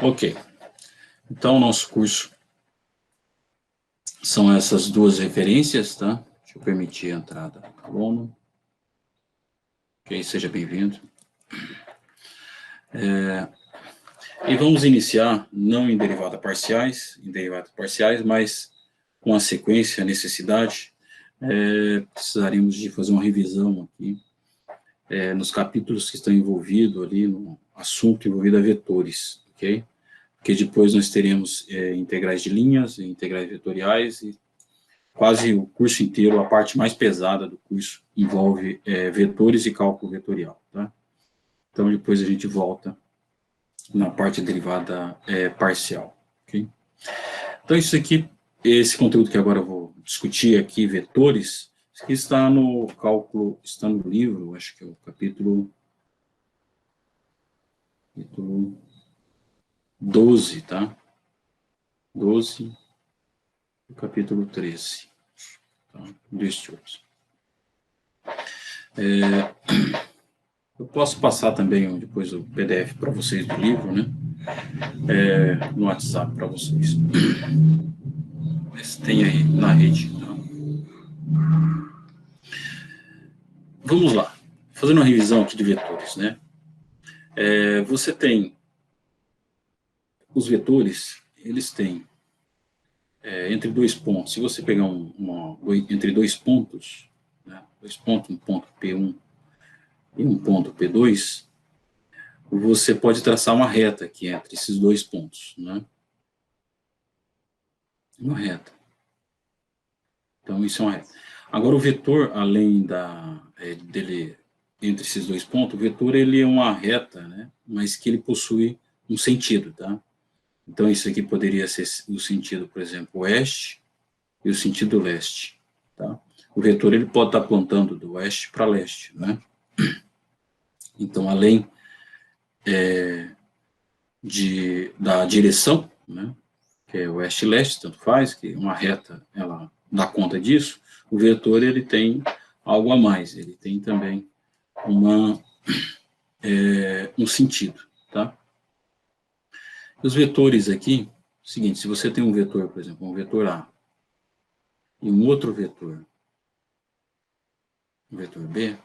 Ok, então o nosso curso são essas duas referências, tá? Deixa eu permitir a entrada do aluno. Ok, seja bem-vindo. E vamos iniciar, não em derivadas parciais, mas com a sequência, a necessidade, precisaríamos de fazer uma revisão aqui, nos capítulos que estão envolvidos ali, no assunto envolvido a vetores, ok? Porque depois nós teremos integrais de linhas, integrais vetoriais, e quase o curso inteiro, a parte mais pesada do curso, envolve vetores e cálculo vetorial, tá? Então, depois a gente volta na parte derivada parcial, ok? Então, isso aqui, esse conteúdo que agora eu vou discutir aqui, vetores, isso aqui está no cálculo, está no livro, acho que é o capítulo 12, tá? 12, o capítulo 13, tá? Deste outro. Eu posso passar também depois o PDF para vocês do livro, né? No WhatsApp para vocês. Mas tem aí na rede. Tá? Vamos lá. Fazendo uma revisão aqui de vetores, né? Você tem os vetores, eles têm entre dois pontos. Se você pegar entre dois pontos, né? Dois pontos, um ponto P1 e um ponto P2, você pode traçar uma reta aqui entre esses dois pontos, né? Uma reta. Então, isso é uma reta. Agora, o vetor, além dele, entre esses dois pontos, o vetor ele é uma reta, né? Mas que ele possui um sentido, tá? Então, isso aqui poderia ser o sentido, por exemplo, oeste e o sentido leste, tá? O vetor ele pode estar apontando do oeste para leste, né? Então, além da direção, né? Que é oeste e leste, tanto faz, que uma reta, ela dá conta disso, o vetor, ele tem algo a mais, ele tem também um sentido, tá? Os vetores aqui, seguinte, se você tem um vetor, por exemplo, um vetor A, e um outro vetor, um vetor B,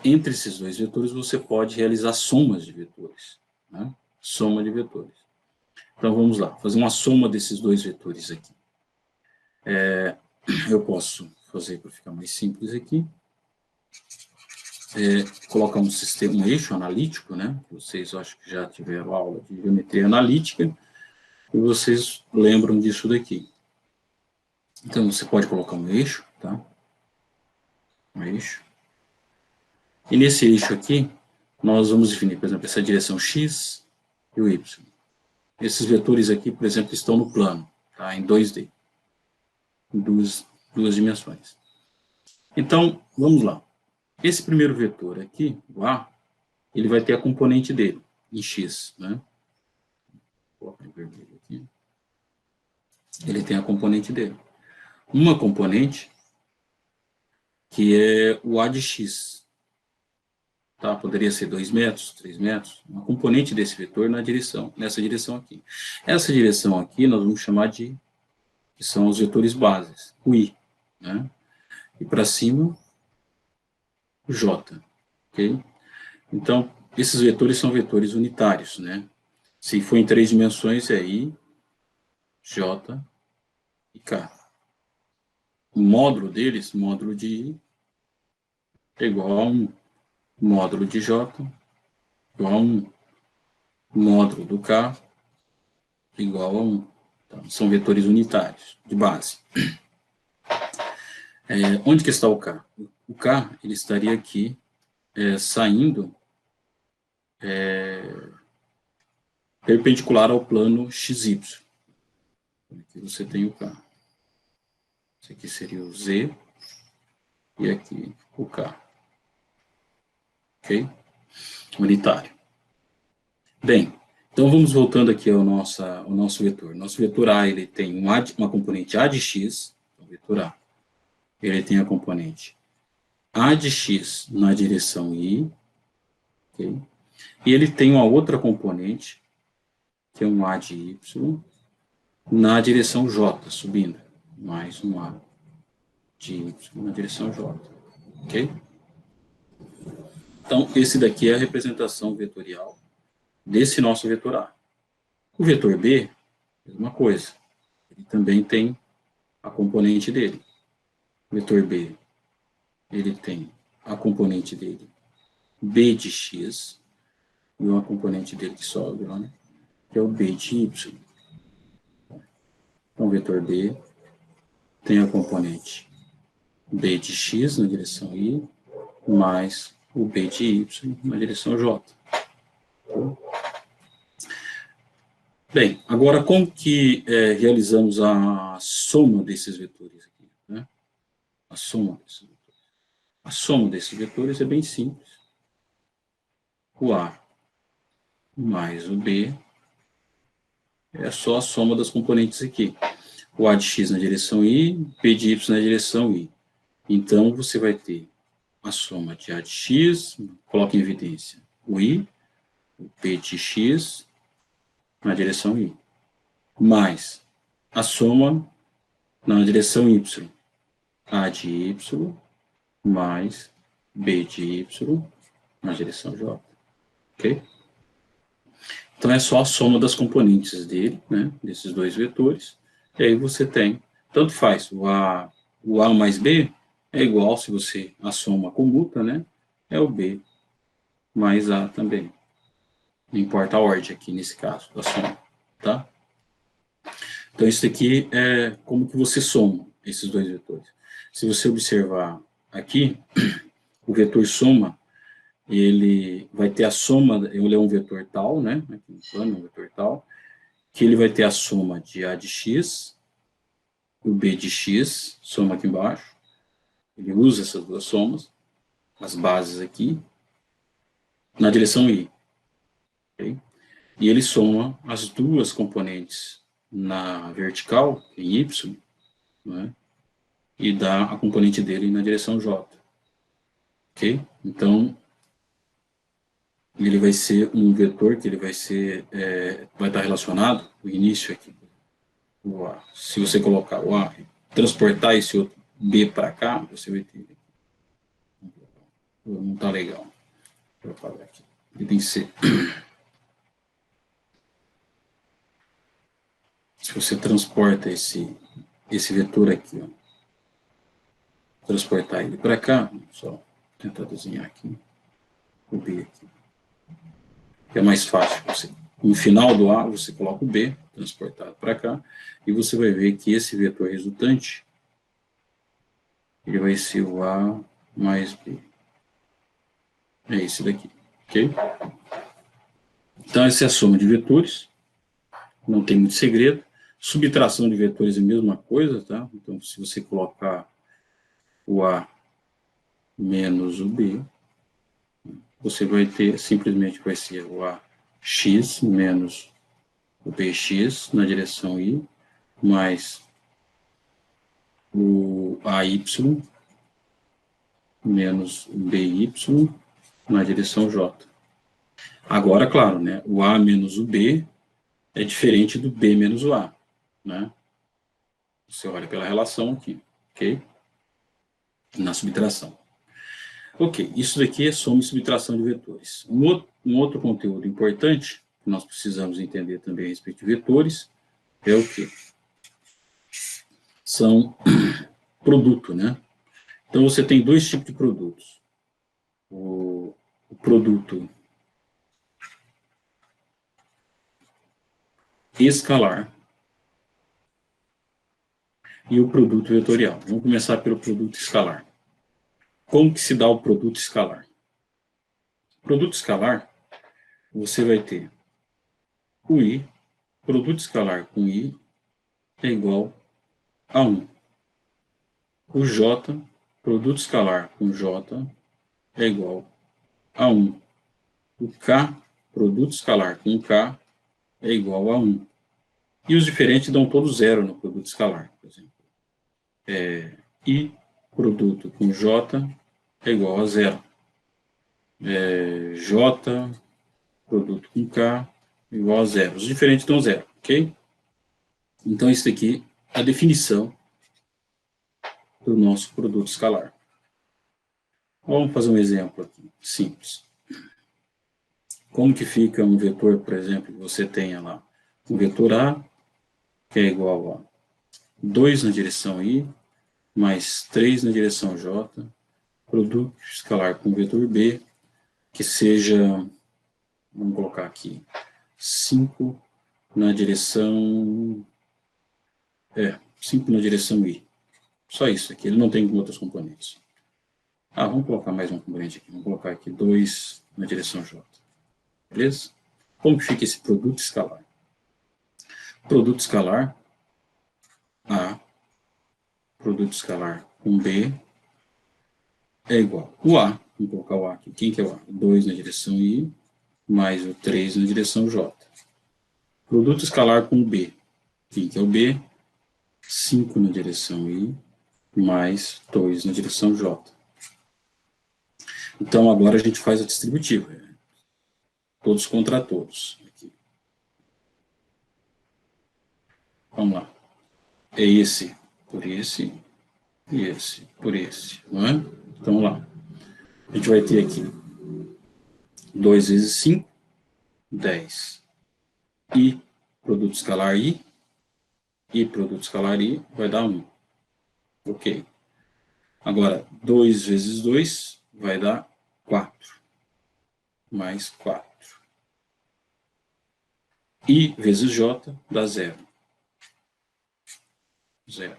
entre esses dois vetores você pode realizar somas de vetores, né? Soma de vetores. Então, vamos lá, fazer uma soma desses dois vetores aqui. Eu posso fazer para ficar mais simples aqui, colocar um eixo analítico, né? Vocês acho que já tiveram aula de geometria analítica, e vocês lembram disso daqui. Então, você pode colocar um eixo, tá? Um eixo. E nesse eixo aqui, nós vamos definir, por exemplo, essa direção x e o y. Esses vetores aqui, por exemplo, estão no plano, tá? Em 2D, em duas dimensões. Então, vamos lá. Esse primeiro vetor aqui, o A, ele vai ter a componente dele, em x, né? Vou colocar em vermelho aqui. Ele tem a componente dele. Uma componente, que é o A de x, tá? Poderia ser 2 metros, 3 metros, uma componente desse vetor nessa direção aqui. Essa direção aqui nós vamos chamar que são os vetores bases, o I, né? E para cima, o J, ok? Então, esses vetores são vetores unitários, né? Se for em 3 dimensões, é I, J e K. O módulo deles, módulo de I, é igual a um módulo de J, igual a um módulo do K, igual a 1. Então, são vetores unitários, de base. Onde que está o K? O K, ele estaria aqui, saindo perpendicular ao plano XY. Aqui você tem o K. Esse aqui seria o Z, e aqui o K. Ok? Unitário. Bem, então vamos voltando aqui ao nosso vetor. Nosso vetor A, ele tem uma componente A de x, o vetor A. Ele tem a componente A de x na direção I, ok? E ele tem uma outra componente que é um A de Y, na direção J, subindo, mais um A de Y na direção J, ok? Então, esse daqui é a representação vetorial desse nosso vetor A. O vetor B, mesma coisa, ele também tem a componente dele. O vetor B, ele tem a componente dele B de X, e uma componente dele que sobra, né, que é o B de Y. Então, o vetor B tem a componente B de X na direção Y, mais o B de Y na direção J. Bem, agora como que realizamos a soma desses vetores aqui, né? A soma desses vetores. A soma desses vetores é bem simples. O A mais o B é só a soma das componentes aqui. O A de X na direção Y, B de Y na direção Y. Então, você vai ter a soma de A de X, coloca em evidência o Y, o B de X na direção Y, mais a soma na direção Y, A de Y mais B de Y na direção J, ok? Então, é só a soma das componentes dele, né, desses dois vetores, e aí você tem, tanto faz, o A mais B é igual, se você a soma comuta, né, é o B mais A também. Não importa a ordem aqui, nesse caso, da soma, tá? Então, isso aqui é como que você soma esses dois vetores. Se você observar aqui, o vetor soma, ele vai ter a soma, ele é um vetor tal, né? Aqui no plano, um vetor tal, que ele vai ter a soma de A de X, o B de X, soma aqui embaixo. Ele usa essas duas somas, as bases aqui, na direção Y. Okay? E ele soma as duas componentes na vertical, em Y, né? E dá a componente dele na direção J. Ok? Então, ele vai ser um vetor que ele vai ser, vai estar relacionado, o início aqui, o A. Se você colocar o A, transportar esse outro B para cá, você vai ter. Não está legal. Vou apagar aqui. Ele tem que ser. Se você transporta esse vetor aqui, ó, transportar ele para cá, só tentar desenhar aqui, o B aqui. É mais fácil. No final do A, você coloca o B, transportado para cá, e você vai ver que esse vetor resultante, ele vai ser o A mais B. É esse daqui, ok? Então, essa é a soma de vetores, não tem muito segredo. Subtração de vetores é a mesma coisa, tá? Então, se você colocar o A menos o B, você vai ter, simplesmente vai ser o AX menos o BX na direção Y, mais o AY menos o BY na direção J. Agora, claro, né, o A menos o B é diferente do B menos o A, né? Você olha pela relação aqui, ok? Na subtração. Ok, isso daqui é soma e subtração de vetores. Um outro conteúdo importante que nós precisamos entender também a respeito de vetores é o quê? São produto, né? Então, você tem dois tipos de produtos. O produto escalar e o produto vetorial. Vamos começar pelo produto escalar. Como que se dá o produto escalar? O produto escalar, você vai ter o I, produto escalar com I é igual a 1. O J, produto escalar com J é igual a 1. O K, produto escalar com K é igual a 1. E os diferentes dão todos zero no produto escalar, por exemplo. I, produto com J, é igual a 0. J, produto com K, igual a zero. Os diferentes dão zero, ok? Então, isso aqui é a definição do nosso produto escalar. Vamos fazer um exemplo aqui, simples. Como que fica um vetor, por exemplo, que você tenha lá um vetor A, que é igual a 2 na direção I, mais 3 na direção J, produto escalar com o vetor B, que seja, vamos colocar aqui, 5 na direção, 5 na direção I. Só isso aqui, ele não tem outros componentes. Vamos colocar mais um componente aqui, vamos colocar aqui 2 na direção J. Beleza? Como que fica esse produto escalar? Produto escalar, A, produto escalar com B, é igual. O A, vamos colocar o A aqui. Quem que é o A? 2 na direção I, mais o 3 na direção J. Produto escalar com B. Quem que é o B? 5 na direção I, mais 2 na direção J. Então, agora a gente faz a distributiva. Todos contra todos. Aqui. Vamos lá. É esse por esse e esse por esse. Não é? Então, vamos lá. A gente vai ter aqui 2 vezes 5, 10. I, produto escalar I, e produto escalar I vai dar 1. Ok. Agora, 2 vezes 2 vai dar 4. Mais 4. I vezes J dá 0. 0.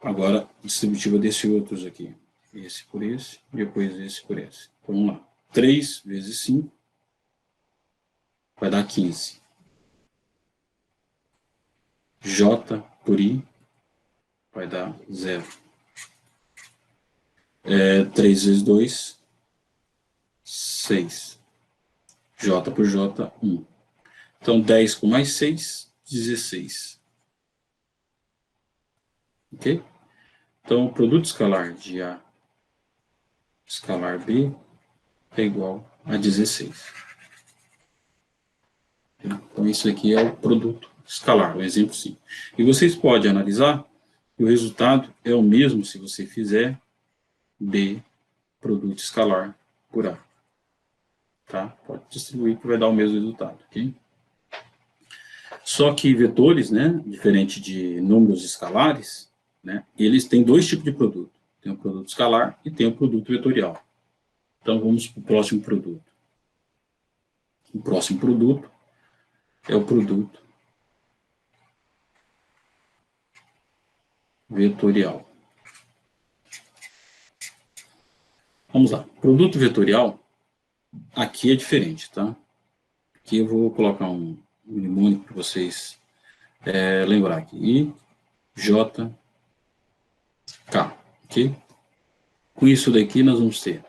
Agora, distributiva desses outros aqui. Esse por esse, depois esse por esse. Então, vamos lá. 3 vezes 5 vai dar 15. J por I vai dar 0. 3 vezes 2, 6. J por J, 1. Então, 10 com mais 6, 16. Ok? Então, o produto escalar de A escalar B é igual a 16. Então, isso aqui é o produto escalar, um exemplo sim. E vocês podem analisar que o resultado é o mesmo se você fizer B produto escalar por A. Tá? Pode distribuir que vai dar o mesmo resultado, ok? Só que vetores, né, diferente de números escalares, né, eles têm dois tipos de produto. Tem o produto escalar e tem o produto vetorial. Então, vamos para o próximo produto. O próximo produto é o produto vetorial. Vamos lá. Produto vetorial, aqui é diferente, tá? Aqui eu vou colocar um mnemônico para vocês lembrar aqui. I, J, K, ok? Com isso daqui nós vamos ter,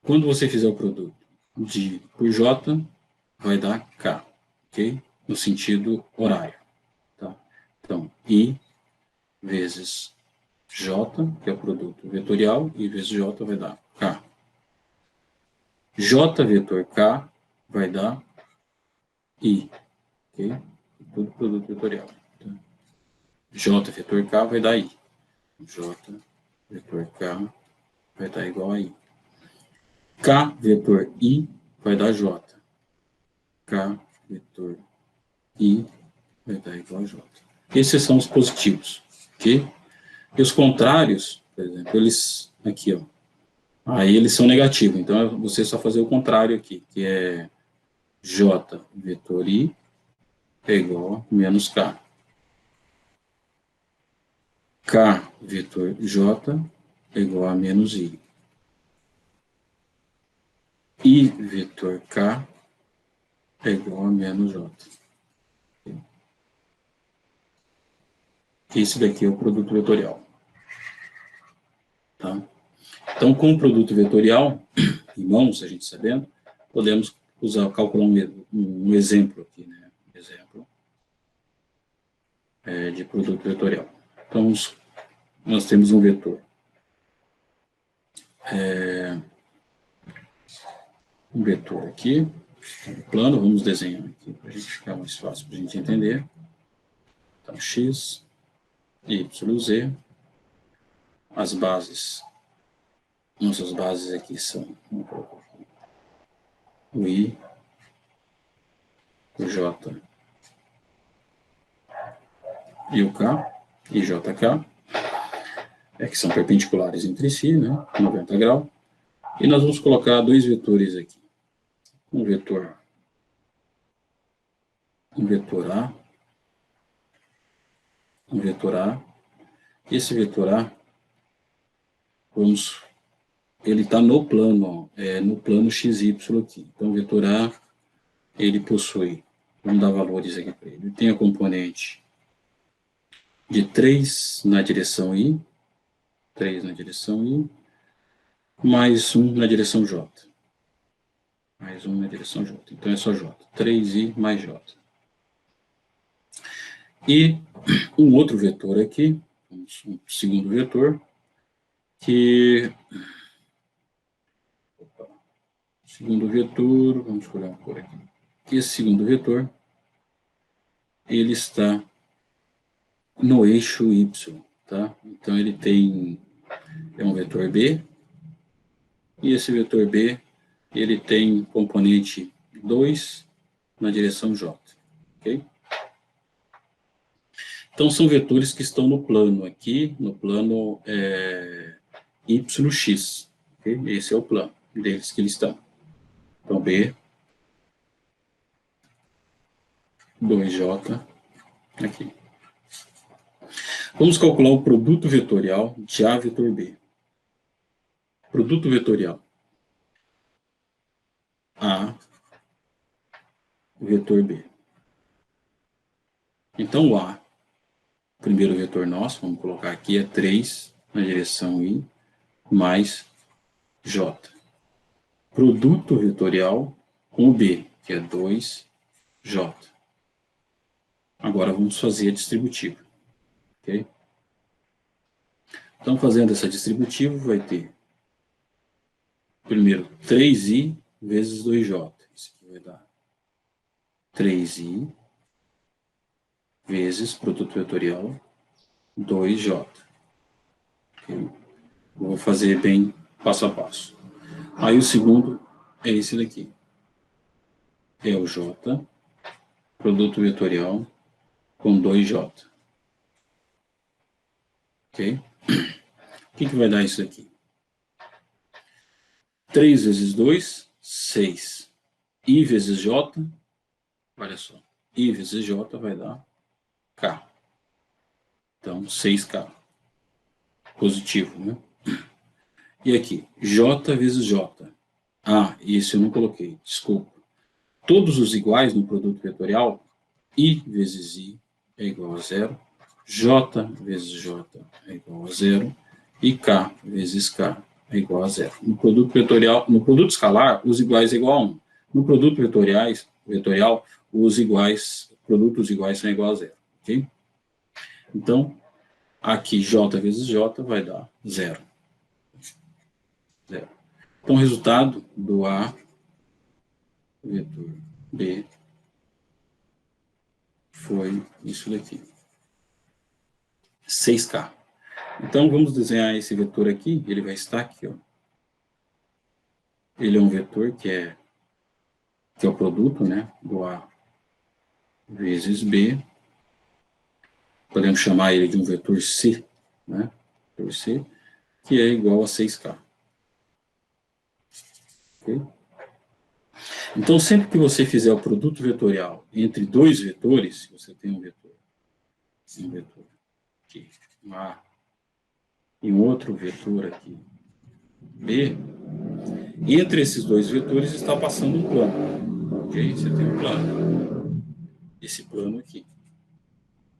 quando você fizer o produto de por J, vai dar K, ok? No sentido horário, tá? Então, I vezes J, que é o produto vetorial, I vezes J vai dar K. J vetor K vai dar I, ok? Tudo produto vetorial. Tá? J vetor K vai dar I. J vetor K vai dar igual a I. K vetor I vai dar J. K vetor I vai dar igual a J. Esses são os positivos, ok? E os contrários, por exemplo, eles, aqui, ó, aí eles são negativos, então é você só fazer o contrário aqui, que é J vetor I é igual a menos K. K vetor J é igual a menos I. I vetor K é igual a menos J. Esse daqui é o produto vetorial. Tá? Então, com o produto vetorial, em mãos, a gente sabendo, podemos calcular um exemplo aqui, né? Exemplo de produto vetorial. Então, nós temos um vetor um vetor aqui, no plano, vamos desenhar aqui, para a gente ficar mais fácil para a gente entender. Então, x, y, z, as bases, nossas bases aqui são, vamos colocar aqui, o i, o j e o k, e jk, que são perpendiculares entre si, né, 90 graus, e nós vamos colocar dois vetores aqui, um vetor A, um vetor A, esse vetor A, ele está no plano XY aqui, então o vetor A, ele possui, vamos dar valores aqui para ele, tem a componente de 3 na direção I, 3 na direção I, mais 1 na direção J. Mais 1 na direção J. Então é só J. 3I mais J. E um outro vetor aqui, um segundo vetor, que... Segundo vetor, vamos escolher uma cor aqui. Esse segundo vetor, ele está no eixo Y, tá? Então ele tem, um vetor B, e esse vetor B, ele tem componente 2 na direção J, ok? Então são vetores que estão no plano aqui, no plano YX, ok? Esse é o plano deles que eles estão. Então B, 2J, aqui. Vamos calcular o produto vetorial de A vetor B. Produto vetorial A vetor B. Então o A, o primeiro vetor nosso, vamos colocar aqui, é 3 na direção I, mais J. Produto vetorial com o B, que é 2J. Agora vamos fazer a distributiva. Okay? Então, fazendo essa distributiva, vai ter, primeiro, 3i vezes 2j. Isso aqui vai dar 3i vezes produto vetorial 2j. Okay? Vou fazer bem passo a passo. Aí o segundo é esse daqui. É o j, produto vetorial com 2j. Ok? O que vai dar isso aqui? 3 vezes 2, 6. I vezes J, olha só. I vezes J vai dar K. Então, 6K. Positivo, né? E aqui, J vezes J. Ah, isso eu não coloquei, desculpa. Todos os iguais no produto vetorial, I vezes I é igual a 0, J vezes J é igual a 0, e K vezes K é igual a 0. No produto vetorial, no produto escalar, os iguais é igual a 1. No produto vetorial, os produtos iguais são igual a 0. Ok? Então, aqui J vezes J vai dar 0. 0. Então, o resultado do A vetor B foi isso daqui. 6K. Então, vamos desenhar esse vetor aqui. Ele vai estar aqui, ó. Ele é um vetor que é o produto, né, do A vezes B. Podemos chamar ele de um vetor C, né, vetor C, que é igual a 6K. Ok? Então, sempre que você fizer o produto vetorial entre dois vetores, você tem um vetor aqui, A, e um outro vetor aqui, B, entre esses dois vetores está passando um plano. Ok? Você tem um plano. Esse plano aqui.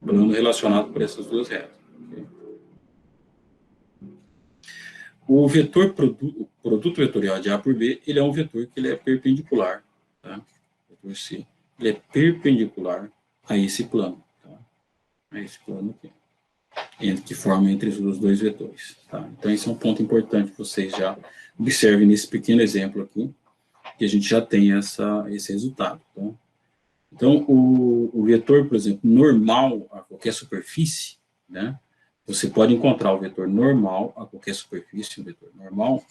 Plano relacionado por essas duas retas. Okay? O vetor produto vetorial de A por B, ele é um vetor que ele é perpendicular. Tá? Vetor C. Ele é perpendicular a esse plano. Tá? A esse plano aqui. Que forma entre os dois vetores. Tá? Então, esse é um ponto importante que vocês já observem nesse pequeno exemplo aqui. e a gente já tem esse resultado. Tá? Então, o vetor, por exemplo, normal a qualquer superfície, né? Você pode encontrar o vetor normal a qualquer superfície, o vetor normal,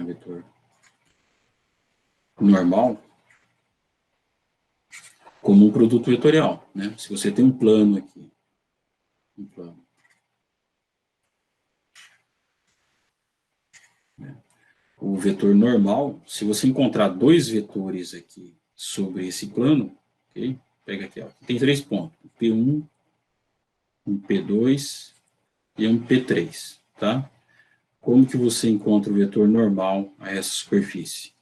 vetor normal, como um produto vetorial, né? Se você tem um plano aqui, o vetor normal, se você encontrar dois vetores aqui sobre esse plano, ok? Pega aqui, ó, tem 3 pontos, P1, um P2 e um P3, tá? Como que você encontra o vetor normal a essa superfície?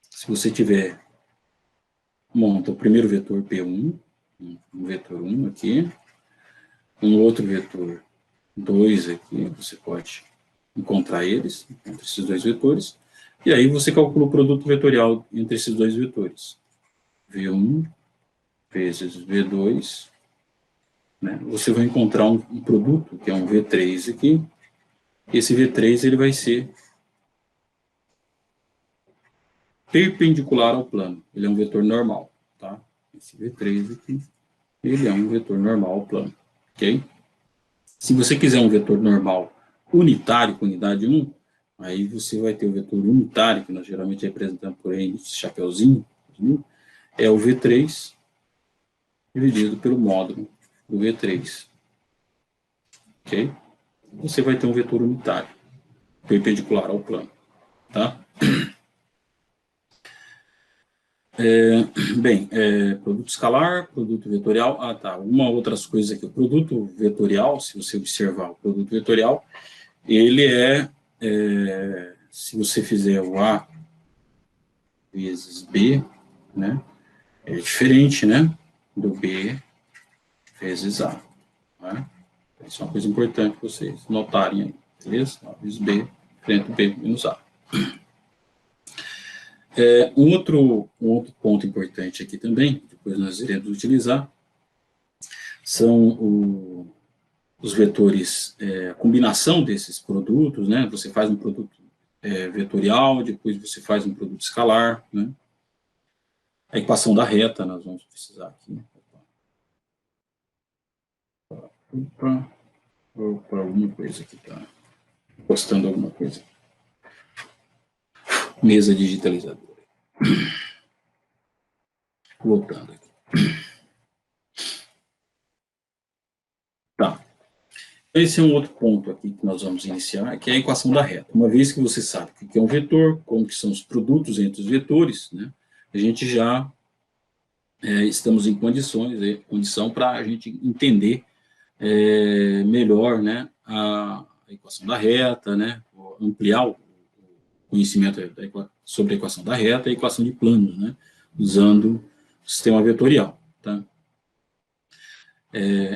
Se você tiver, monta o primeiro vetor P1, um vetor 1 aqui, um outro vetor 2 aqui, você pode encontrar eles, entre esses dois vetores, e aí você calcula o produto vetorial entre esses dois vetores. V1 vezes V2, né? Você vai encontrar um produto, que é um V3 aqui. Esse V3 ele vai ser perpendicular ao plano. Ele é um vetor normal, tá? Esse V3 aqui, ele é um vetor normal ao plano, ok? Se você quiser um vetor normal unitário com unidade 1, aí você vai ter o vetor unitário, que nós geralmente representamos por aí, esse chapeuzinho, é o V3 dividido pelo módulo do V3. Ok? Você vai ter um vetor unitário, perpendicular ao plano. Tá? Bem, produto escalar, produto vetorial. Ah, tá. Uma outras coisas aqui. O produto vetorial, se você observar o produto vetorial, ele se você fizer o A vezes B, né, é diferente, né, do B vezes A. Né? Isso é uma coisa importante para vocês notarem aí, beleza? A vezes B, frente ao B menos A. Um outro ponto importante aqui também, depois nós iremos utilizar, são os vetores, a combinação desses produtos, né? Você faz um produto vetorial, depois você faz um produto escalar, né? A equação da reta, nós vamos precisar aqui. Opa, alguma coisa aqui está postando alguma coisa. Mesa digitalizadora. Voltando aqui. Tá. Esse é um outro ponto aqui que nós vamos iniciar, que é a equação da reta. Uma vez que você sabe o que é um vetor, como que são os produtos entre os vetores, né, a gente já estamos em condição para a gente entender melhor, né, a equação da reta, né, ampliar o conhecimento sobre a equação da reta e a equação de planos, né, usando o sistema vetorial. Tá?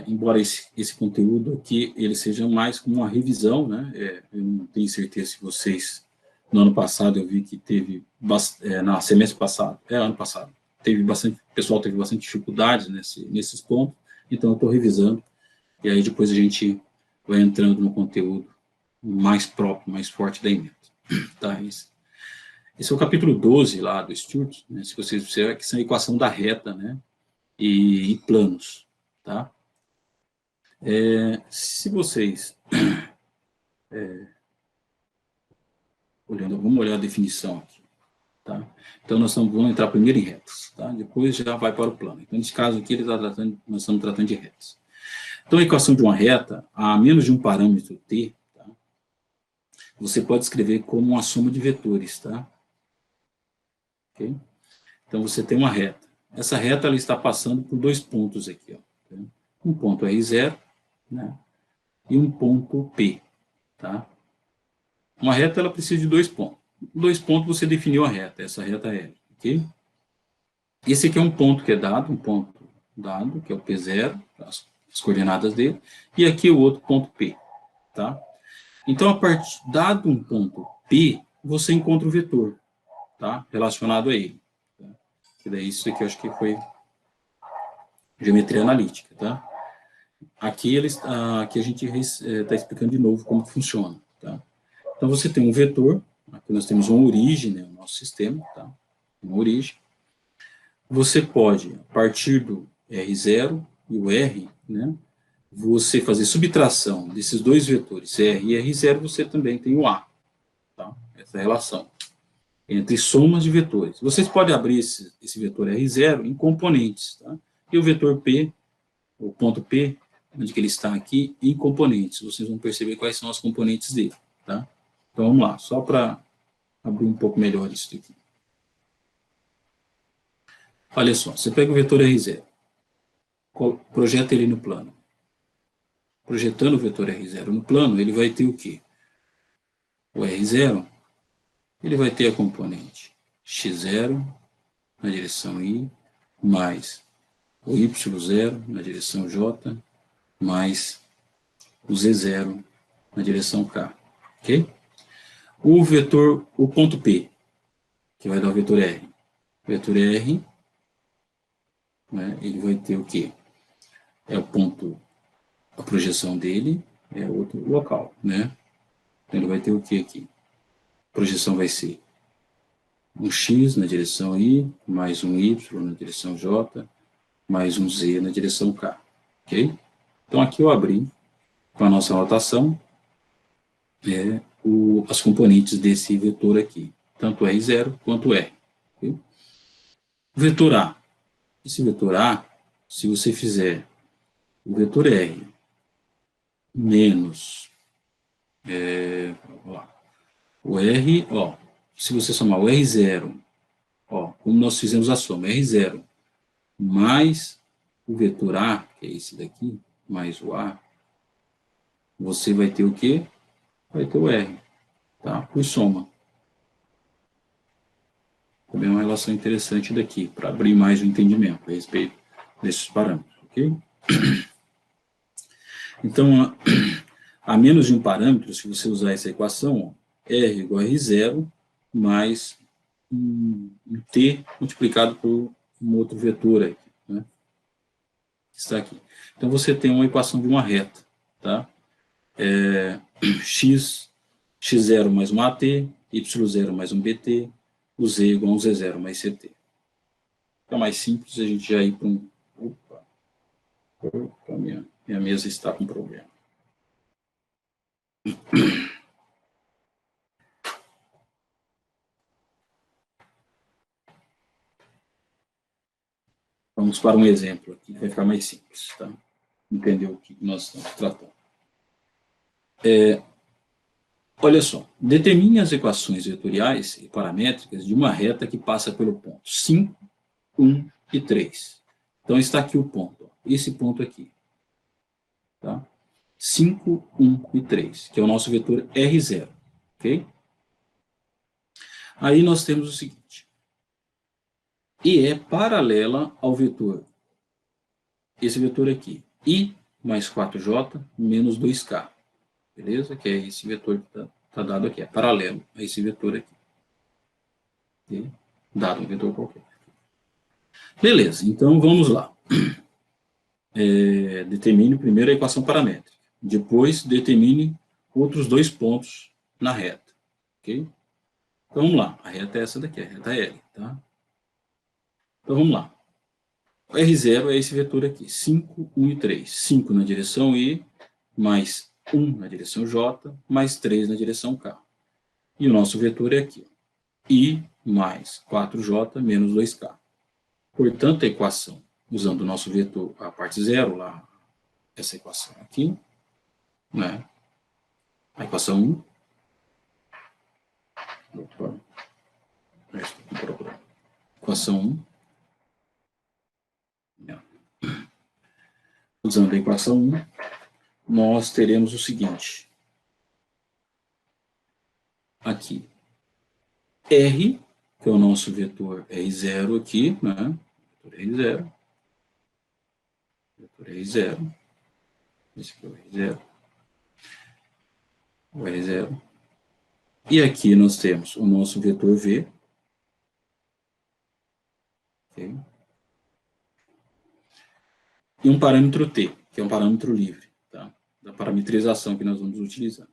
Embora esse conteúdo aqui ele seja mais como uma revisão, né? Eu não tenho certeza se vocês, no ano passado, eu vi que teve, no semestre passado, ano passado, o pessoal teve bastante dificuldades nesses pontos, então eu estou revisando, e aí depois a gente vai entrando no conteúdo mais próprio, mais forte da ementa. Tá? Esse é o capítulo 12 lá do Stuart, né? Se vocês observarem, que são a equação da reta, né? E planos, tá? Se vocês vamos olhar a definição aqui, tá? Então nós vamos entrar primeiro em retas, tá? Depois já vai para o plano. Então nesse caso aqui nós estamos tratando de retas. Então a equação de uma reta, a menos de um parâmetro t, tá? Você pode escrever como uma soma de vetores, tá? Okay? Então você tem uma reta. Essa reta ela está passando por dois pontos aqui, ó. Tá? Um ponto R0, né? E um ponto P, tá? Uma reta ela precisa de dois pontos. Dois pontos você definiu a reta, essa reta é L, ok? Esse aqui é um ponto que é dado, um ponto dado, que é o P0, as coordenadas dele, e aqui o outro ponto P, tá? Então, a partir dado um ponto P, você encontra o vetor, tá? Relacionado a ele. Tá? E daí isso aqui eu acho que foi geometria analítica, tá? Aqui a gente está explicando de novo como que funciona, tá? Então, você tem um vetor, Aqui nós temos uma origem, né, o nosso sistema, tá? Uma origem. Você pode, a partir do R0 e o R, né, você fazer subtração desses dois vetores, R e R0, você também tem o A, tá? Essa relação entre somas de vetores. Vocês podem abrir esse vetor R0 em componentes, tá? E o vetor P, o ponto P, onde que ele está aqui, em componentes. Vocês vão perceber quais são as componentes dele, tá? Então, vamos lá, só para abrir um pouco melhor isso aqui. Olha só, você pega o vetor R0, projeta ele no plano. Projetando o vetor R0 no plano, ele vai ter o quê? O R0, ele vai ter a componente x0 na direção y, mais o y0 na direção j, mais o z0 na direção k, ok? O vetor, o ponto P, que vai dar o vetor R. O vetor R, né, ele vai ter o quê? É o ponto, a projeção dele é outro local, né? Então, ele vai ter o quê aqui? A projeção vai ser um x na direção y, mais um y na direção j, mais um z na direção k, ok? Então, aqui eu abri, com a nossa notação, as componentes desse vetor aqui, tanto R0 quanto R. Okay? O vetor A. Esse vetor A, se você fizer o vetor R menos, o R, ó, se você somar o R0, ó, como nós fizemos a soma, R0 mais o vetor A, que é esse daqui, mais o A, você vai ter o quê? Vai ter o R, tá? Por soma. Também é uma relação interessante daqui, para abrir mais o entendimento a respeito desses parâmetros, ok? Então, a menos de um parâmetro, se você usar essa equação, ó, R igual a R0 mais um T multiplicado por um outro vetor aqui, né? Que está aqui. Então, você tem uma equação de uma reta, tá? x0 mais um AT, y0 mais um BT, o z igual a um z0 mais ct. Fica mais simples a gente já ir para um... Opa, minha mesa está com problema. Vamos para um exemplo aqui, vai ficar mais simples, tá? Entender o que nós estamos tratando. Olha só, determine as equações vetoriais e paramétricas de uma reta que passa pelo ponto 5, 1 e 3. Então, está aqui o ponto, ó, esse ponto aqui. Tá? 5, 1 e 3, que é o nosso vetor R0. Ok? Aí nós temos o seguinte. E é paralela ao vetor, esse vetor aqui, I mais 4J menos 2K. Beleza? Que é esse vetor que está dado aqui, é paralelo a esse vetor aqui. Okay? Dado um vetor qualquer. Beleza, então vamos lá. Determine primeiro a equação paramétrica. Depois, determine outros dois pontos na reta. Ok? Então, vamos lá. A reta é essa daqui, a reta L. Tá? Então, vamos lá. O R0 é esse vetor aqui, 5, 1 e 3. 5 na direção I, mais 1 na direção J, mais 3 na direção K. E o nosso vetor é aqui. I mais 4J menos 2K. Portanto, a equação, usando o nosso vetor, a parte zero lá, essa equação aqui, né? A equação 1. Opa. Equação 1. Usando a equação 1, nós teremos o seguinte. Aqui. R, que é o nosso vetor R0 aqui, né? Vetor R0. Vetor R0. Esse aqui é o R0. O R0. E aqui nós temos o nosso vetor V. Okay? E um parâmetro T, que é um parâmetro livre, tá? Da parametrização que nós vamos utilizar.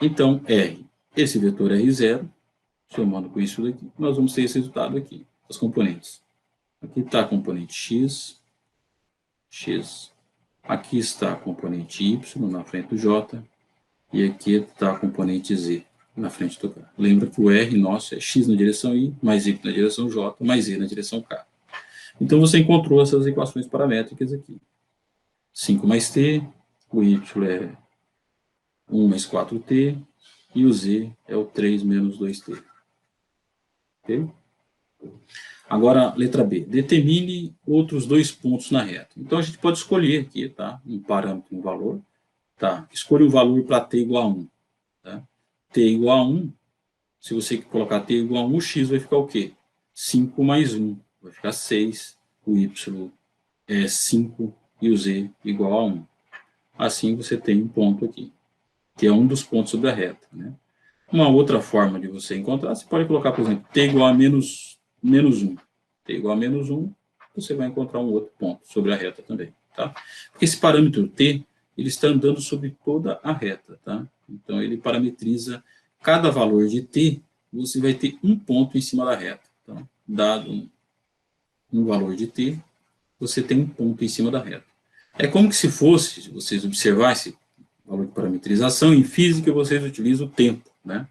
Então, R esse vetor R0, somando com isso daqui, nós vamos ter esse resultado aqui, as componentes. Aqui está a componente x, x. Aqui está a componente y na frente do j, e aqui está a componente z na frente do k. Lembra que o r nosso é x na direção y, mais y na direção j, mais z na direção k. Então, você encontrou essas equações paramétricas aqui. 5 mais t, o y é 1 mais 4t, e o z é o 3 menos 2t. Ok? Agora, letra B. Determine outros dois pontos na reta. Então, a gente pode escolher aqui, tá? Um parâmetro, um valor. Tá? Escolha um valor para t igual a 1. Tá? T igual a 1, se você colocar t igual a 1, o x vai ficar o quê? 5 mais 1, vai ficar 6, o y é 5 e o z igual a 1. Assim, você tem um ponto aqui, que é um dos pontos sobre a reta. Né? Uma outra forma de você encontrar, você pode colocar, por exemplo, t igual a menos 1. T igual a menos 1, você vai encontrar um outro ponto sobre a reta também. Tá? Porque esse parâmetro t, ele está andando sobre toda a reta. Tá? Então, ele parametriza cada valor de t, você vai ter um ponto em cima da reta. Então, dado um valor de t, você tem um ponto em cima da reta. É como que se fosse, se vocês observassem, valor de parametrização, em física vocês utilizam o tempo. Né?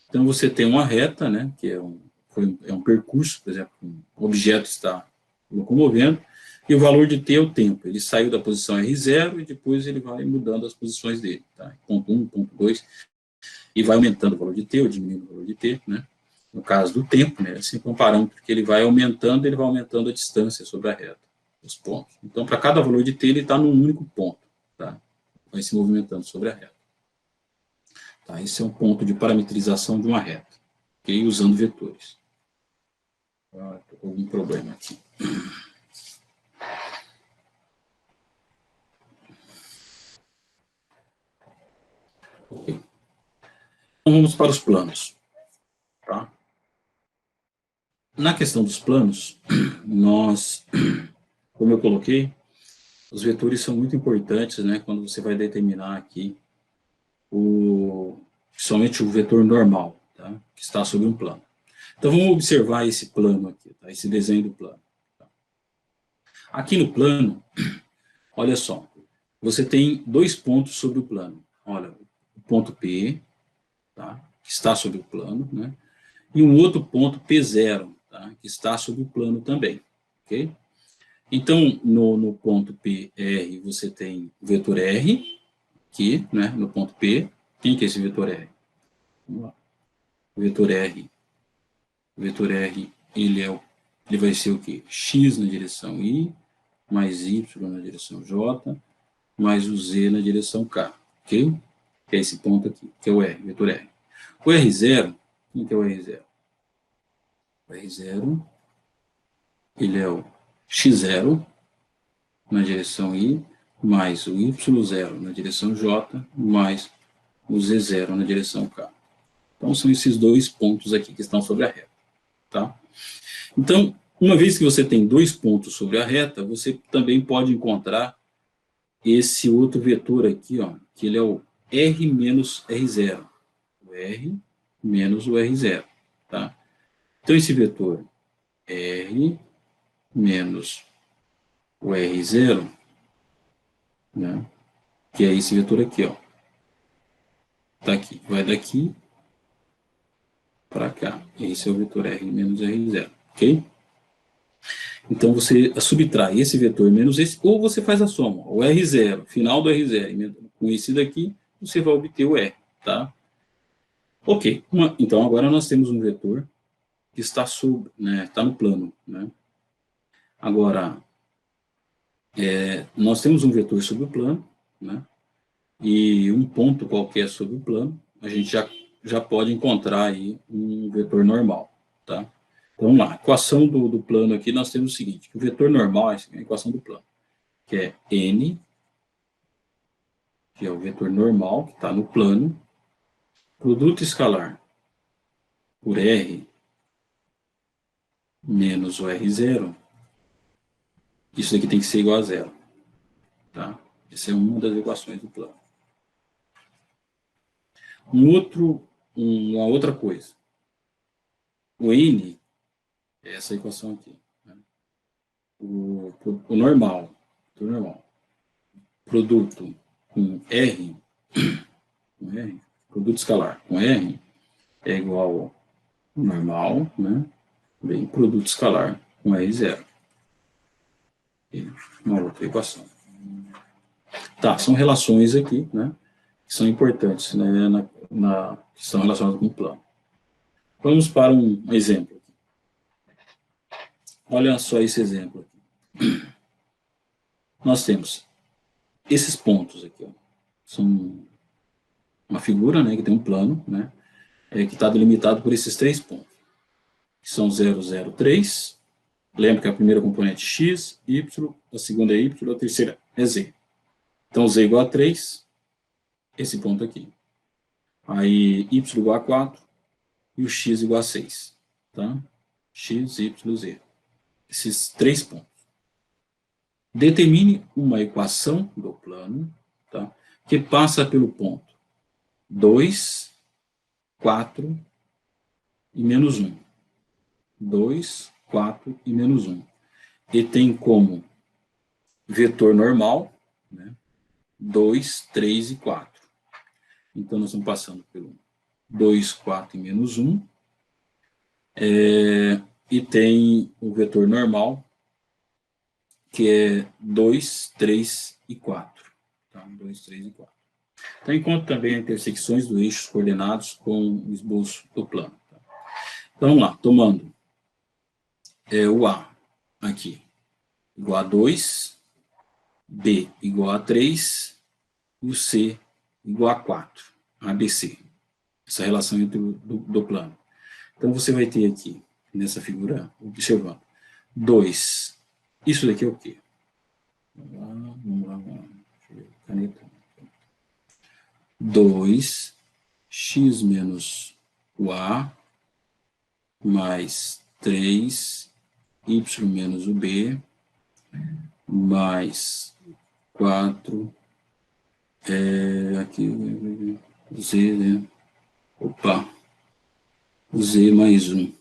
Então, você tem uma reta, né, que é um percurso, por exemplo, um objeto está locomovendo, e o valor de t é o tempo. Ele saiu da posição R0 e depois ele vai mudando as posições dele. Tá? Ponto 1, ponto 2, e vai aumentando o valor de t ou diminuindo o valor de t. Né? No caso do tempo, né, assim, um parâmetro que ele vai aumentando a distância sobre a reta, os pontos. Então, para cada valor de t, ele está num único ponto. Tá? Vai se movimentando sobre a reta. Tá? Esse é um ponto de parametrização de uma reta, okay? Usando vetores. Estou com algum problema aqui. Okay. Então, vamos para os planos. Tá? Na questão dos planos, como eu coloquei, os vetores são muito importantes, né, quando você vai determinar aqui principalmente o vetor normal, tá, que está sobre um plano. Então, vamos observar esse plano aqui, tá, esse desenho do plano. Tá. Aqui no plano, olha só, você tem dois pontos sobre o plano. Olha, o ponto P, tá, que está sobre o plano, né, e um outro ponto P0, tá, que está sobre o plano também. Ok? Então, no ponto PR, você tem o vetor R, aqui, né, no ponto P. Quem que é esse vetor R? Vamos lá. O vetor R, ele vai ser o quê? X na direção Y, mais Y na direção J, mais o Z na direção K. Ok? Que é esse ponto aqui, que é o R, vetor R. O R0, quem que é o R0? O R0, ele é o X0 na direção Y, mais o Y0 na direção J, mais o Z0 na direção K. Então, são esses dois pontos aqui que estão sobre a reta. Tá? Então, uma vez que você tem dois pontos sobre a reta, você também pode encontrar esse outro vetor aqui, ó, que ele é o R menos R0. O R menos o R0. Tá? Então, esse vetor R menos o R0, né, que é esse vetor aqui, ó, tá aqui, vai daqui para cá. Esse é o vetor R menos R0, ok? Então, você subtrai esse vetor menos esse, ou você faz a soma. O R0, final do R0, com esse daqui, você vai obter o R, tá? Ok, então agora nós temos um vetor que está né, está no plano, né? Agora, nós temos um vetor sobre o plano, né? E um ponto qualquer sobre o plano, a gente já pode encontrar aí um vetor normal, tá? Então, vamos lá, a equação do plano aqui, nós temos o seguinte, que o vetor normal é a equação do plano, que é N, que é o vetor normal, que está no plano, produto escalar por R menos o R0, isso aqui tem que ser igual a zero, tá? Essa é uma das equações do plano. Um outro uma outra coisa. O N é essa equação aqui. Né? O normal, produto com R, produto escalar com R é igual ao normal, né? Bem, produto escalar com R0. E uma outra equação. Tá, são relações aqui, né? Que são importantes, né? Que são relacionadas com o plano. Vamos para um exemplo. Olha só esse exemplo aqui. Nós temos esses pontos aqui, ó. São uma figura, né, que tem um plano, né, que está delimitado por esses 3 pontos, que são 0, 0, 3. Lembra que a primeira componente é x, y, a segunda é y, a terceira é z. Então, z igual a 3, esse ponto aqui. Aí, y igual a 4 e o x igual a 6. Tá? X, y, z. Esses 3 pontos. Determine uma equação do plano, tá, que passa pelo ponto 2, 4 e menos 1. 2, 4 e menos 1. E tem como vetor normal, né, 2, 3 e 4. Então, nós estamos passando pelo 2, 4 e menos 1. E tem o vetor normal, que é 2, 3 e 4. Tá? 2, 3 e 4. Então, encontre também as intersecções dos eixos coordenados com o esboço do plano. Tá? Então, vamos lá, tomando o A aqui igual a 2, B igual a 3 e o C igual a 4, ABC. Essa relação entre do plano. Então, você vai ter aqui, nessa figura, observando, 2. Isso daqui é o quê? Vamos lá. Deixa eu ver, caneta. 2, x menos o A, mais 3, y menos o B, mais 4, aqui, z, né? Opa, z mais 1,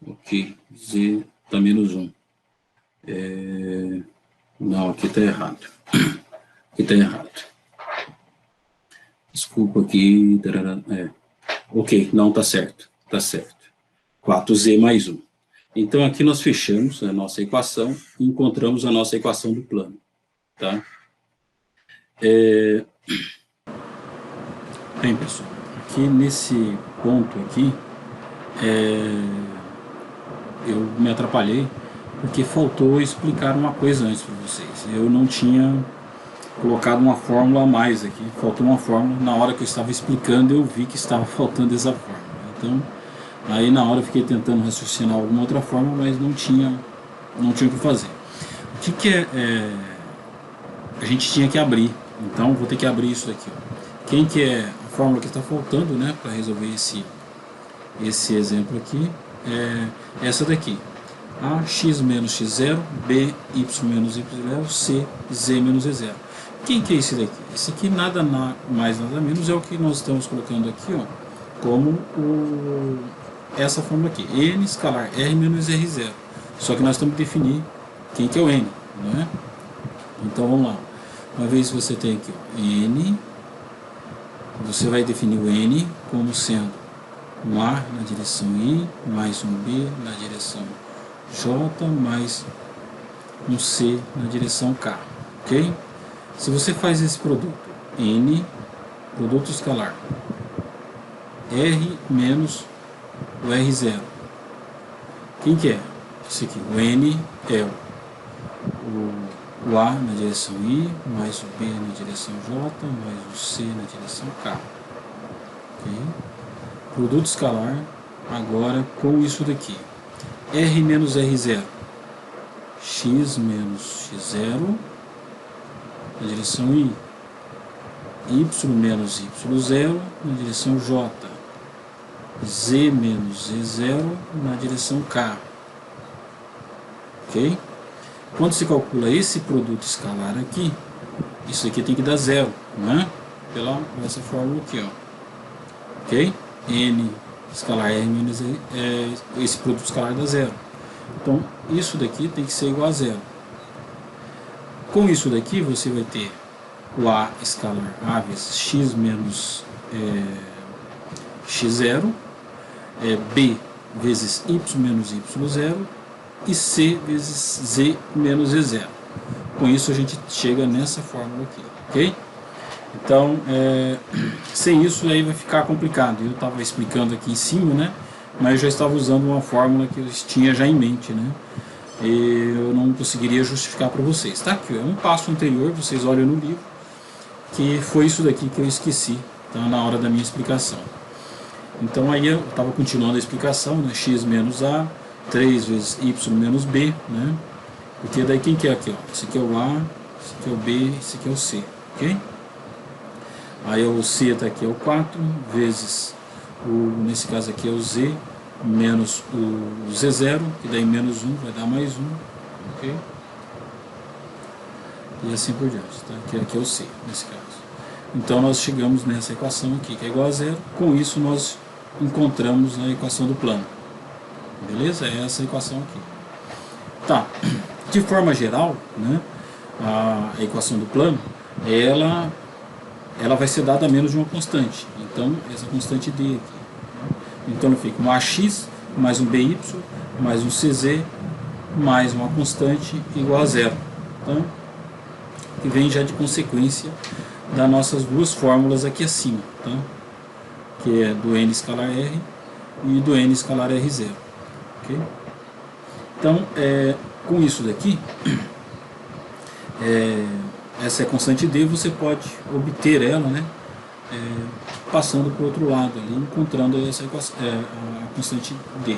ok, z está menos 1. Não, aqui está errado. Aqui está errado. Desculpa aqui. Ok, não, está certo. Está certo. 4z mais 1. Então, aqui nós fechamos a nossa equação e encontramos a nossa equação do plano. Tá? Bem, pessoal, aqui nesse ponto aqui, eu me atrapalhei porque faltou explicar uma coisa antes para vocês. Eu não tinha colocado uma fórmula a mais aqui, faltou uma fórmula. Na hora que eu estava explicando, eu vi que estava faltando essa fórmula. Então, aí na hora eu fiquei tentando raciocinar alguma outra forma, mas não tinha o que fazer. O que a gente tinha que abrir? Então, vou ter que abrir isso aqui. Ó. Quem que é a fórmula que está faltando, né, para resolver esse exemplo aqui, é essa daqui. A x menos x0, b y menos y0, c z menos z0. Quem que é esse daqui? Esse aqui nada mais nada menos é o que nós estamos colocando aqui, ó, como essa fórmula aqui, n escalar r menos r0. Só que nós temos que definir quem que é o n, né? Então vamos lá. Uma vez que você tem aqui, ó, n, você vai definir o n como sendo um A na direção I, mais um B na direção J, mais um C na direção K, ok? Se você faz esse produto, N, produto escalar, R menos o R0, quem que é? Esse aqui, o N é o A na direção I, mais o B na direção J, mais o C na direção K, ok? Produto escalar, agora com isso daqui, R menos R0, x menos x0 na direção I, y menos y0 na direção J, z menos z0 na direção K, ok? Quando se calcula esse produto escalar aqui, isso aqui tem que dar zero, né? Pela essa fórmula aqui, ó, ok? N escalar R menos esse produto escalar dá zero. Então, isso daqui tem que ser igual a zero. Com isso daqui, você vai ter o A escalar A vezes X menos X0, B vezes Y menos Y0 e C vezes Z menos Z0. Com isso, a gente chega nessa fórmula aqui, ok? Então, sem isso aí vai ficar complicado. Eu estava explicando aqui em cima, né? Mas eu já estava usando uma fórmula que eu tinha já em mente, né? E eu não conseguiria justificar para vocês. Tá aqui, é um passo anterior, vocês olham no livro, que foi isso daqui que eu esqueci, tá? Na hora da minha explicação. Então aí eu estava continuando a explicação, né? X menos A, 3 vezes Y menos B, né? Porque daí quem que é aqui, ó? Esse aqui é o A, esse aqui é o B, esse aqui é o C, ok? Aí o C está aqui, é o 4, vezes, nesse caso aqui é o Z, menos o Z0, que daí menos 1 vai dar mais 1, ok? E assim por diante, tá? Aqui é o C, nesse caso. Então nós chegamos nessa equação aqui, que é igual a zero. Com isso nós encontramos a equação do plano. Beleza? É essa equação aqui. Tá. De forma geral, né, a equação do plano, ela vai ser dada a menos de uma constante. Então, essa constante D aqui. Então, fica um AX mais um BY mais um CZ mais uma constante igual a zero. Então, que vem já de consequência das nossas duas fórmulas aqui acima, tá? Que é do N escalar R e do N escalar R0. Okay? Então, com isso daqui, essa é a constante D, você pode obter ela, né, passando para o outro lado, ali, encontrando essa a constante D.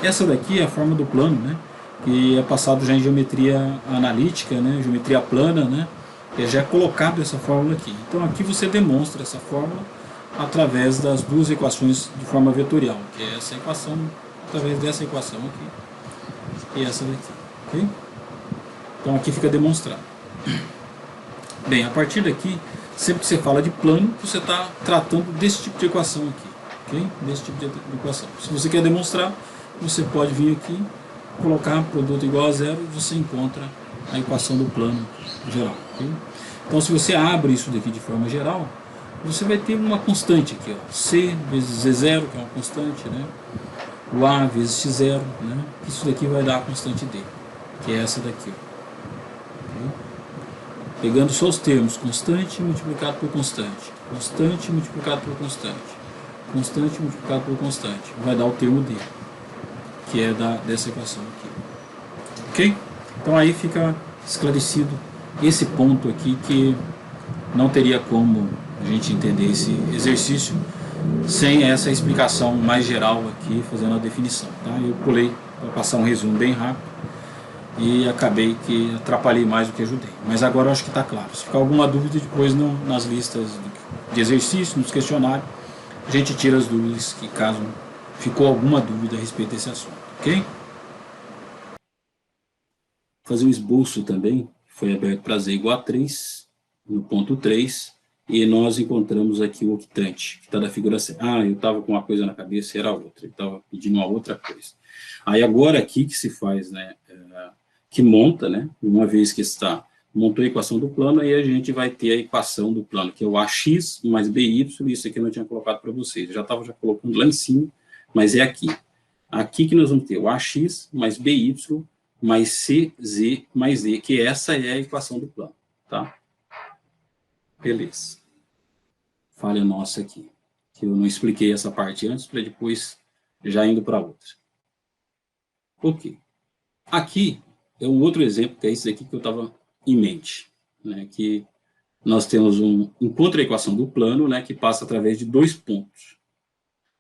Essa daqui é a forma do plano, né, que é passado já em geometria analítica, né, geometria plana, né, que já é colocado essa fórmula aqui. Então aqui você demonstra essa fórmula através das duas equações de forma vetorial, que é essa equação, através dessa equação aqui e essa daqui, ok? Então aqui fica demonstrado. Bem, a partir daqui, sempre que você fala de plano, você está tratando desse tipo de equação aqui, ok? Desse tipo de equação. Se você quer demonstrar, você pode vir aqui, colocar produto igual a zero e você encontra a equação do plano geral, ok? Então, se você abre isso daqui de forma geral, você vai ter uma constante aqui, ó, C vezes Z0, que é uma constante, né? O A vezes X0, né? Isso daqui vai dar a constante D, que é essa daqui, ó. Okay? Pegando só os termos, constante multiplicado por constante, constante multiplicado por constante, constante multiplicado por constante, vai dar o termo D, que é dessa equação aqui. Ok? Então aí fica esclarecido esse ponto aqui, que não teria como a gente entender esse exercício sem essa explicação mais geral aqui, fazendo a definição. Tá? Eu pulei para passar um resumo bem rápido e acabei que atrapalhei mais do que ajudei. Mas agora eu acho que está claro. Se ficar alguma dúvida, depois nas listas de exercício, nos questionários, a gente tira as dúvidas, que caso ficou alguma dúvida a respeito desse assunto. Ok? Fazer um esboço também, foi aberto para Z igual a 3, no ponto 3, e nós encontramos aqui o octante, que está da figura C. Ah, eu estava com uma coisa na cabeça e era outra, eu estava pedindo uma outra coisa. Aí agora aqui que se faz, né, que monta, né, uma vez que montou a equação do plano, aí a gente vai ter a equação do plano, que é o AX mais BY, isso aqui eu não tinha colocado para vocês, eu já estava colocando lá em cima, mas é aqui. Aqui que nós vamos ter o AX mais BY mais CZ mais D, que essa é a equação do plano, tá? Beleza. Falha nossa aqui, que eu não expliquei essa parte antes, para depois já indo para outra. Ok. Aqui é um outro exemplo, que é esse aqui que eu estava em mente, né, que nós temos encontra a equação do plano, né, que passa através de dois pontos.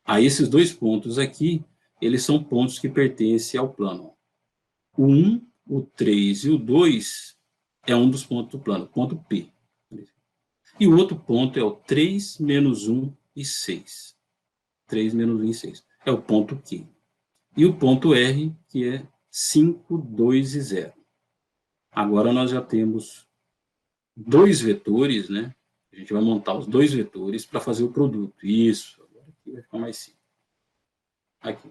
Aí esses dois pontos aqui, eles são pontos que pertencem ao plano. O 1, o 3 e o 2 é um dos pontos do plano, ponto P. E o outro ponto é o 3, menos 1 e 6. 3, menos 1 e 6. É o ponto Q. E o ponto R, que é 5, 2 e 0. Agora nós já temos dois vetores, né? A gente vai montar os dois vetores para fazer o produto. Isso. aqui vai ficar mais simples. Aqui.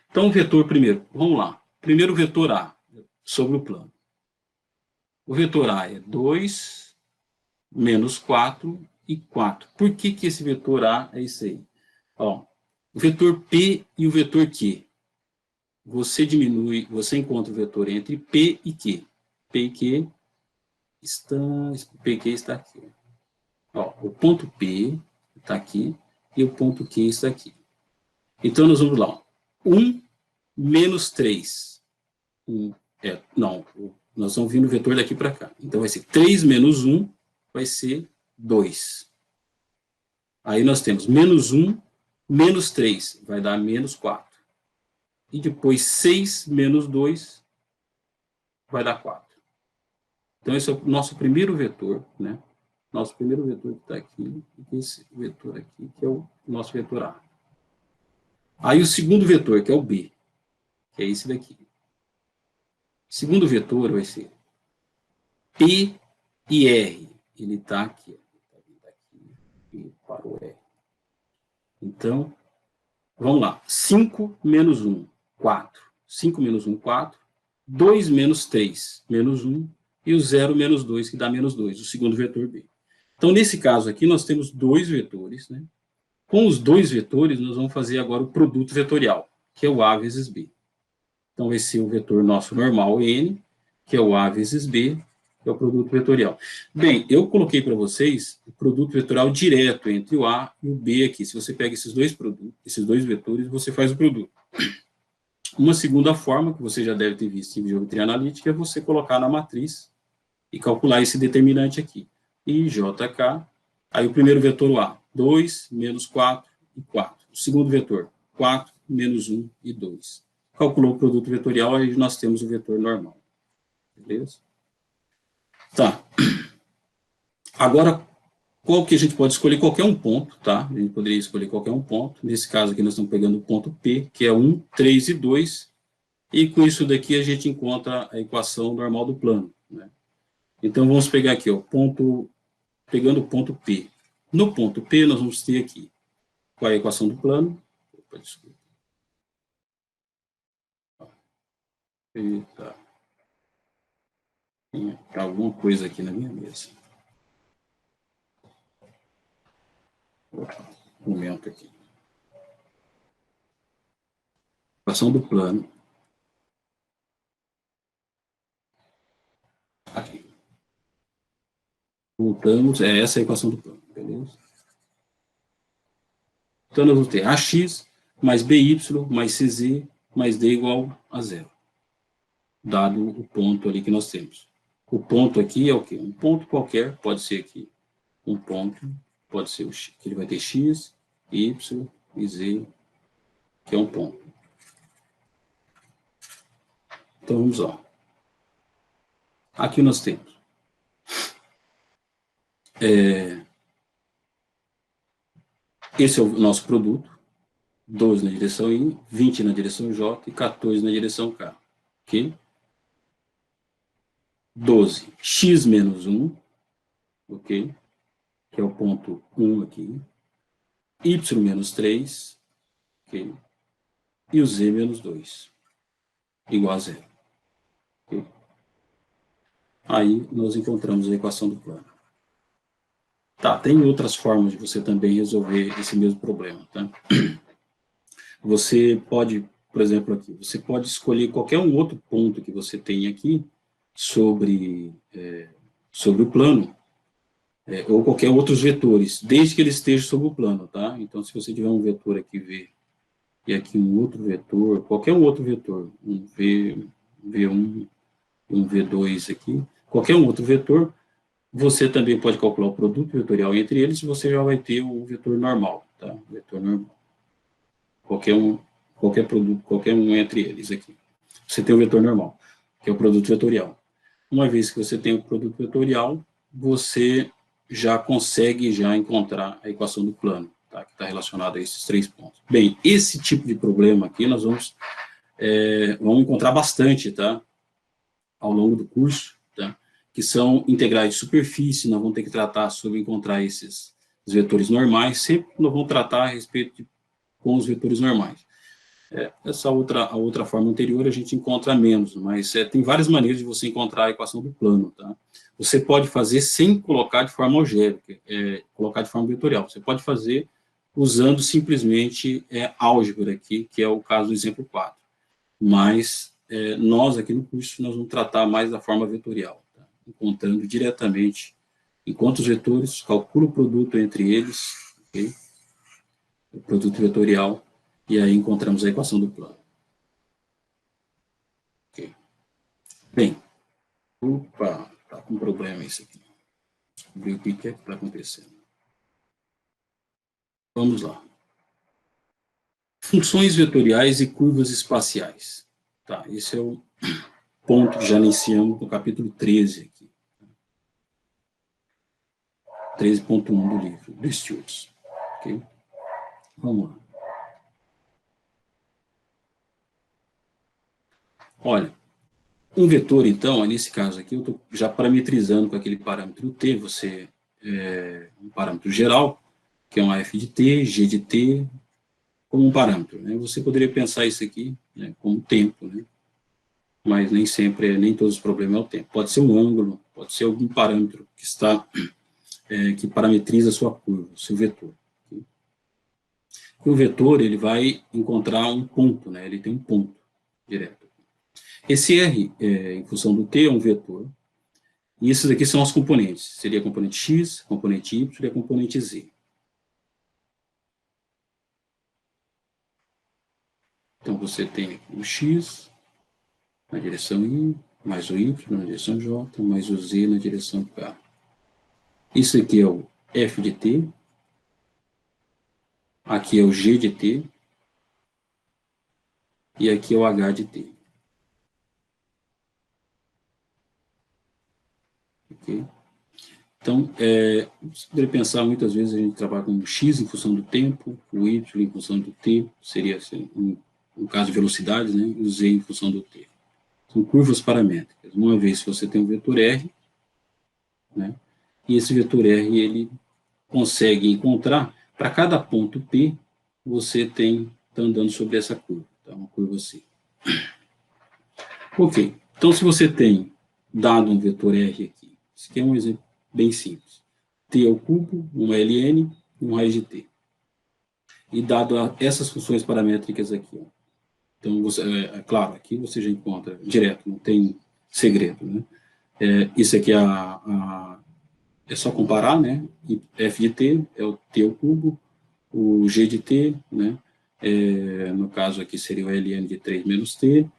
Então, o vetor primeiro, vamos lá. Primeiro o vetor A, sobre o plano. O vetor A é 2, menos 4 e 4. Por que que esse vetor A é isso aí? Ó, o vetor P e o vetor Q. Você diminui, você encontra o vetor entre P e Q. P e Q está aqui. Ó, o ponto P está aqui e o ponto Q está aqui. Então, nós vamos lá. 1 menos 3. Nós vamos vir no vetor daqui para cá. Então, vai ser 3 menos 1, vai ser 2. Aí nós temos menos 1, menos 3, vai dar menos 4. E depois 6 menos 2 vai dar 4. Então, esse é o nosso primeiro vetor, né? Nosso primeiro vetor que está aqui, e esse vetor aqui, que é o nosso vetor A. Aí o segundo vetor, que é o B, que é esse daqui. O segundo vetor vai ser P e R. Ele está aqui. E para o R. Então, vamos lá. 5 menos 1, 4. 5 menos 1, 4. 2 menos 3, menos 1. E o 0 menos 2, que dá menos 2, o segundo vetor B. Então, nesse caso aqui, nós temos dois vetores, né? Com os dois vetores, nós vamos fazer agora o produto vetorial, que é o A vezes B. Então, vai ser o vetor nosso normal, N, que é o A vezes B, que é o produto vetorial. Bem, eu coloquei para vocês o produto vetorial direto entre o A e o B aqui. Se você pega esses dois vetores, você faz o produto. Uma segunda forma, que você já deve ter visto em geometria analítica, é você colocar na matriz e calcular esse determinante aqui. I, J, K. Aí o primeiro vetor A, 2, menos 4 e 4. O segundo vetor, 4, menos 1 e 2. Calculou o produto vetorial, aí nós temos o vetor normal. Beleza? Tá. Agora, qual que a gente pode escolher? Qualquer um ponto, tá? A gente poderia escolher qualquer um ponto. Nesse caso aqui, nós estamos pegando o ponto P, que é 1, 3 e 2. E com isso daqui, a gente encontra a equação normal do plano, né? Então, vamos pegar aqui, ó, pegando o ponto P. No ponto P, nós vamos ter aqui qual é a equação do plano. Opa, desculpa. Eita. Tem alguma coisa aqui na minha mesa. Um momento aqui. Equação do plano. Aqui. Voltamos, é essa a equação do plano, beleza? Então, nós vamos ter AX mais BY mais CZ mais D igual a 0. Dado o ponto ali que nós temos. O ponto aqui é o quê? Um ponto qualquer, pode ser aqui. Um ponto, pode ser o X, que ele vai ter X, Y e Z, que é um ponto. Então, vamos lá. Aqui nós temos esse é o nosso produto, 12 na direção I, 20 na direção J e 14 na direção K. Ok? 12, x menos 1, ok? Que é o ponto 1 aqui. Y menos 3, ok? E o Z menos 2, igual a 0. Okay? Aí nós encontramos a equação do plano. Tá, tem outras formas de você também resolver esse mesmo problema, tá? Você pode, por exemplo, aqui, você pode escolher qualquer um outro ponto que você tem aqui sobre o plano, ou qualquer outros vetores, desde que ele esteja sobre o plano, tá? Então, se você tiver um vetor aqui, V, e aqui um outro vetor, qualquer um outro vetor, um V1, um V2 aqui, qualquer um outro vetor, você também pode calcular o produto vetorial entre eles, e você já vai ter o vetor normal, tá? Vetor normal. Qualquer produto, qualquer um entre eles aqui. Você tem o vetor normal, que é o produto vetorial. Uma vez que você tem o produto vetorial, você já consegue encontrar a equação do plano, tá? Que está relacionada a esses 3 pontos. Bem, esse tipo de problema aqui nós vamos encontrar bastante, tá? Ao longo do curso, tá? Que são integrais de superfície, nós vamos ter que tratar sobre encontrar esses vetores normais, sempre nós vamos tratar a respeito de com os vetores normais. A outra forma anterior a gente encontra menos, mas tem várias maneiras de você encontrar a equação do plano, tá? Você pode fazer sem colocar de forma algébrica, colocar de forma vetorial. Você pode fazer usando simplesmente álgebra aqui, que é o caso do exemplo 4. Mas nós aqui no curso, nós vamos tratar mais da forma vetorial, tá? Encontrando diretamente, enquanto os vetores, calcula o produto entre eles, ok? O produto vetorial, e aí encontramos a equação do plano. Okay. Bem, opa, está com problema isso aqui. Descobri o que está acontecendo. Vamos lá. Funções vetoriais e curvas espaciais. Tá, esse é o ponto que já iniciamos no capítulo 13 aqui. 13.1 do livro, do Stewart. Ok? Vamos lá. Olha, um vetor, então, nesse caso aqui, eu estou já parametrizando com aquele parâmetro t, um parâmetro geral, que é um f de t, g de t, como um parâmetro, né? Você poderia pensar isso aqui, né, como tempo, né? Mas nem sempre, nem todos os problemas é o tempo. Pode ser um ângulo, pode ser algum parâmetro que está, que parametriza a sua curva, o seu vetor. Okay? E o vetor, ele vai encontrar um ponto, né? Ele tem um ponto direto. Esse R, em função do t, é um vetor. E esses aqui são os componentes. Seria a componente x, componente y e a componente z. Então, você tem o x na direção y, mais o y na direção j, mais o z na direção k. Isso aqui é o f de t. Aqui é o g de t. E aqui é o h de t. Ok? Então, você poderia pensar, muitas vezes a gente trabalha com o x em função do tempo, o y em função do t, seria assim, no caso de velocidades, né, e o z em função do t. São curvas paramétricas. Uma vez que você tem um vetor R, né, e esse vetor R, ele consegue encontrar, para cada ponto P, você está andando sobre essa curva. Tá, uma curva assim. Ok, então se você tem dado um vetor R aqui, esse aqui é um exemplo bem simples. T ao cubo, um ln, um raiz de t. E dado essas funções paramétricas aqui, ó. Então, claro, aqui você já encontra direto, não tem segredo, né? Isso aqui é só comparar, né? E f de t é o t ao cubo, o g de t, né? No caso aqui seria o ln de 3 menos t,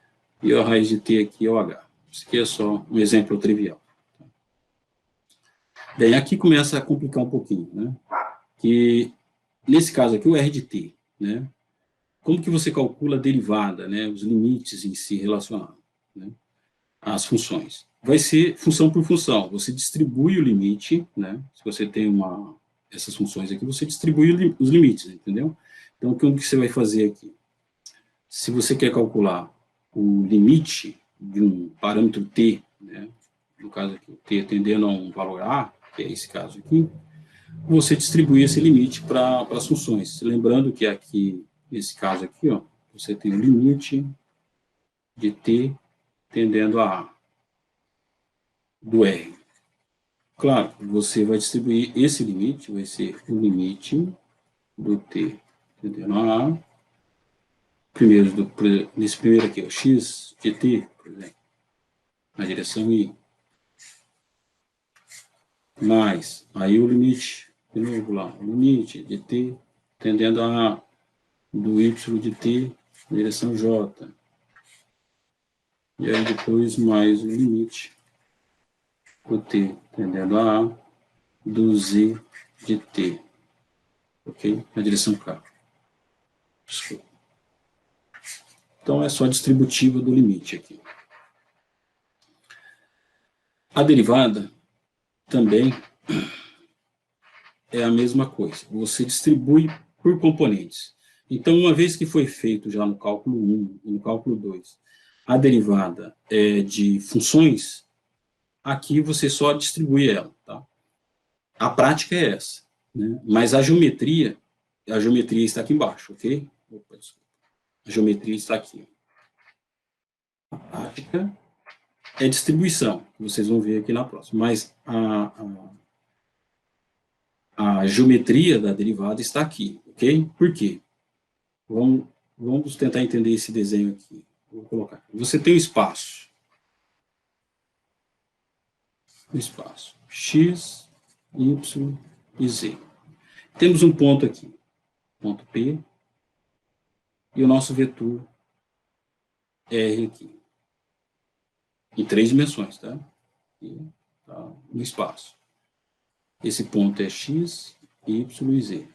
e a raiz de t aqui é o h. Isso aqui é só um exemplo trivial. Bem, aqui começa a complicar um pouquinho, né? Que, nesse caso aqui, o r de t, né? Como que você calcula a derivada, né? Os limites em si relacionados, né? As funções. Vai ser função por função. Você distribui o limite, né? Se você tem essas funções aqui, você distribui os limites, entendeu? Então, como que você vai fazer aqui? Se você quer calcular o limite de um parâmetro t, né? No caso aqui, o t tendendo a um valor a, que é esse caso aqui, você distribui esse limite para as funções. Lembrando que aqui, nesse caso aqui, ó, você tem o limite de t tendendo a do R. Claro, você vai distribuir esse limite, vai ser o limite do t tendendo a primeiro, nesse primeiro aqui, o x de t, por exemplo, na direção y, mais, aí o limite, de novo lá, o limite de t tendendo a do y de t na direção j, e aí depois mais o limite do t tendendo a do z de t, ok? Na direção k. Desculpa. Então, é só a distributiva do limite aqui. A derivada também é a mesma coisa. Você distribui por componentes. Então, uma vez que foi feito já no cálculo 1 e no cálculo 2, a derivada de funções, aqui você só distribui ela. Tá? A prática é essa. Né? Mas a geometria está aqui embaixo, ok? Opa, desculpa. A geometria está aqui. A prática é distribuição, que vocês vão ver aqui na próxima. Mas a geometria da derivada está aqui, ok? Por quê? Vamos tentar entender esse desenho aqui. Vou colocar aqui. Você tem o espaço. X, Y e Z. Temos um ponto aqui. Ponto P. E o nosso vetor R aqui. Em 3 dimensões, tá? Aqui, tá no espaço. Esse ponto é X, Y e Z.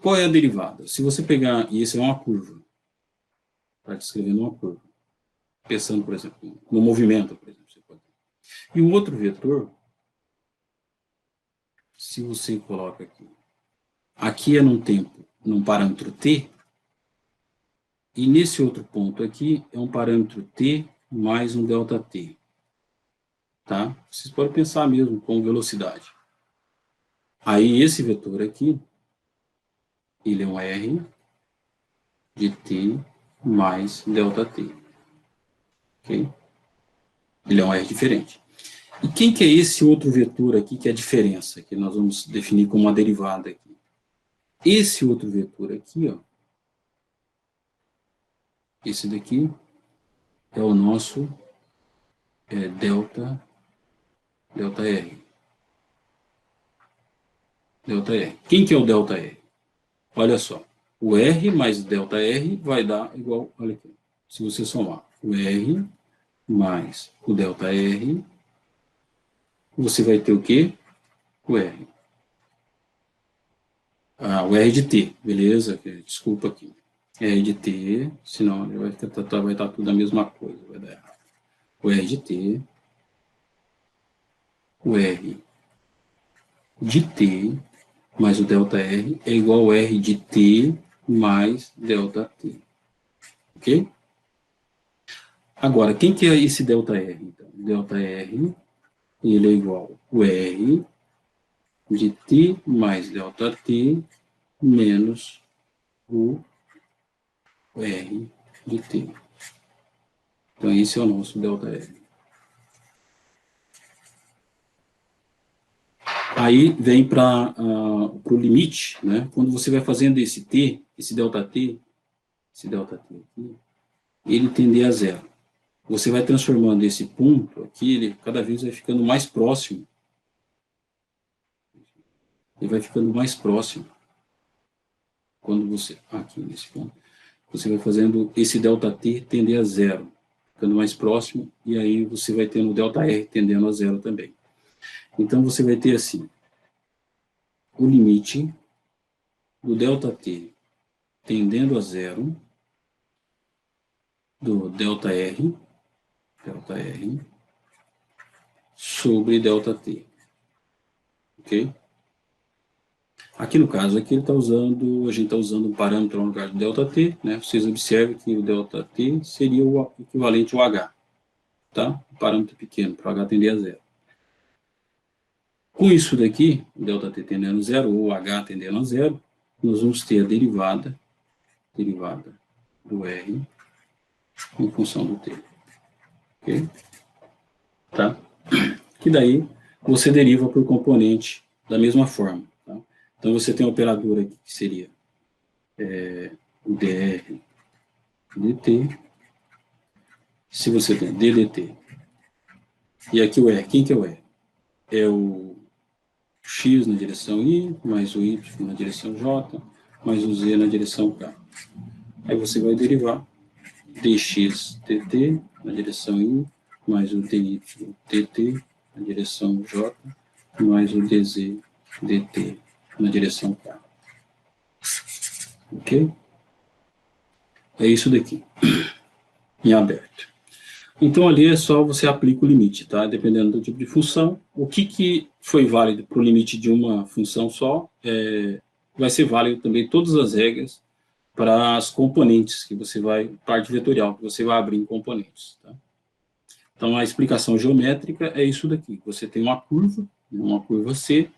Qual é a derivada? Se você pegar, e esse é uma curva, está descrevendo uma curva, pensando, por exemplo, no movimento, por exemplo. Você pode. E o outro vetor, se você coloca aqui é num tempo, num parâmetro t, e nesse outro ponto aqui é um parâmetro t mais um ΔT. Tá? Vocês podem pensar mesmo com velocidade. Aí esse vetor aqui, ele é um R de t mais ΔT. Ok? Ele é um R diferente. E quem que é esse outro vetor aqui que é a diferença, que nós vamos definir como uma derivada aqui? Esse outro vetor aqui, ó, esse daqui é o nosso ΔR. ΔR. Quem que é o ΔR? Olha só, o R mais ΔR vai dar igual, olha aqui, se você somar o R mais o ΔR, você vai ter o quê? O R. O R de T, beleza? Desculpa aqui. R de T, senão vai estar tudo a mesma coisa, vai dar errado. O R de T, o R de T mais o ΔR é igual ao R de T mais ΔT. Ok? Agora, quem que é esse ΔR? Então, ΔR, ele é igual ao R de T mais ΔT menos o R de T. Então, esse é o nosso ΔR. Aí vem para o limite, né? Quando você vai fazendo esse T, esse ΔT aqui, ele tender a zero. Você vai transformando esse ponto aqui, ele cada vez vai ficando mais próximo. Ele vai ficando mais próximo. Quando você, aqui nesse ponto, você vai fazendo esse ΔT tender a zero, ficando mais próximo, e aí você vai tendo o ΔR tendendo a zero também. Então você vai ter assim, o limite do ΔT tendendo a zero, do ΔR sobre ΔT. Ok? Aqui no caso, aqui ele tá usando, a gente está usando um parâmetro no lugar do ΔT, né? Vocês observam que o ΔT seria o equivalente ao H, tá? Um parâmetro pequeno, para o H tender a zero. Com isso daqui, o ΔT tendendo a zero, ou H tendendo a zero, nós vamos ter a derivada do R em função do T. Ok? Tá? Que daí você deriva por componente da mesma forma. Tá? Então você tem a operadora aqui que seria o dr dt, se você tem ddt, e aqui o R, quem que é o R? É o x na direção I, mais o y na direção J, mais o z na direção K. Aí você vai derivar dx dt na direção I, mais o dy dt na direção J, mais o dz dt na direção K. Ok? É isso daqui, em aberto. Então, ali é só você aplica o limite, tá? Dependendo do tipo de função. O que foi válido para o limite de uma função só, vai ser válido também todas as regras para as componentes que você vai, parte vetorial, que você vai abrir em componentes, tá? Então, a explicação geométrica é isso daqui. Você tem uma curva C,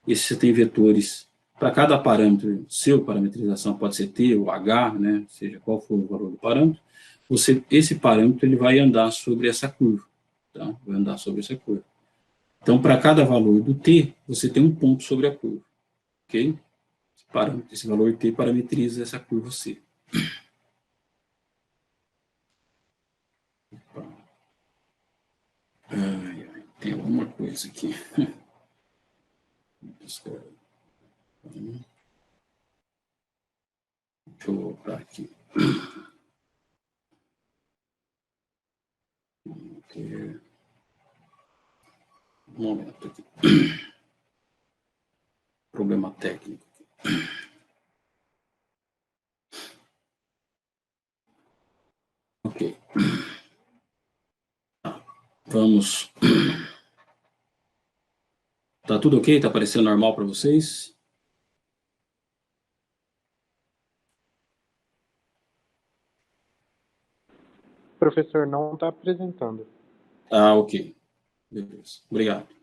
e você tem vetores para cada parâmetro seu, parametrização pode ser t ou h, né, seja qual for o valor do parâmetro, esse parâmetro ele vai andar sobre essa curva, tá? Vai andar sobre essa curva. Então, para cada valor do t, você tem um ponto sobre a curva, ok? Esse valor t parametriza essa curva c. Tem alguma coisa aqui. Deixa eu voltar aqui. Um momento aqui. Problema técnico. Ok. Vamos. Tá tudo ok? Tá parecendo normal para vocês? Professor, não está apresentando. Ah, ok. Beleza. Obrigado.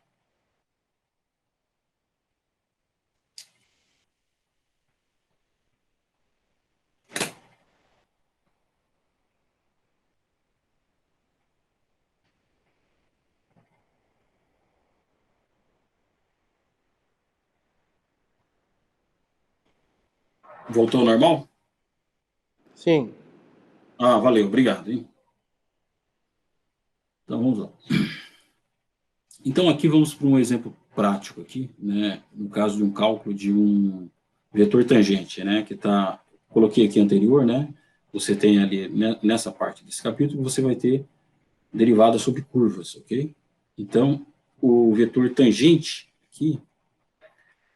Voltou ao normal? Sim. Ah, valeu. Obrigado, hein? Então, vamos lá. Então, aqui vamos para um exemplo prático aqui, né? No caso de um cálculo de um vetor tangente, né? Que tá, coloquei aqui anterior, né? Você tem ali, né, nessa parte desse capítulo, você vai ter derivada sobre curvas, ok? Então, o vetor tangente aqui,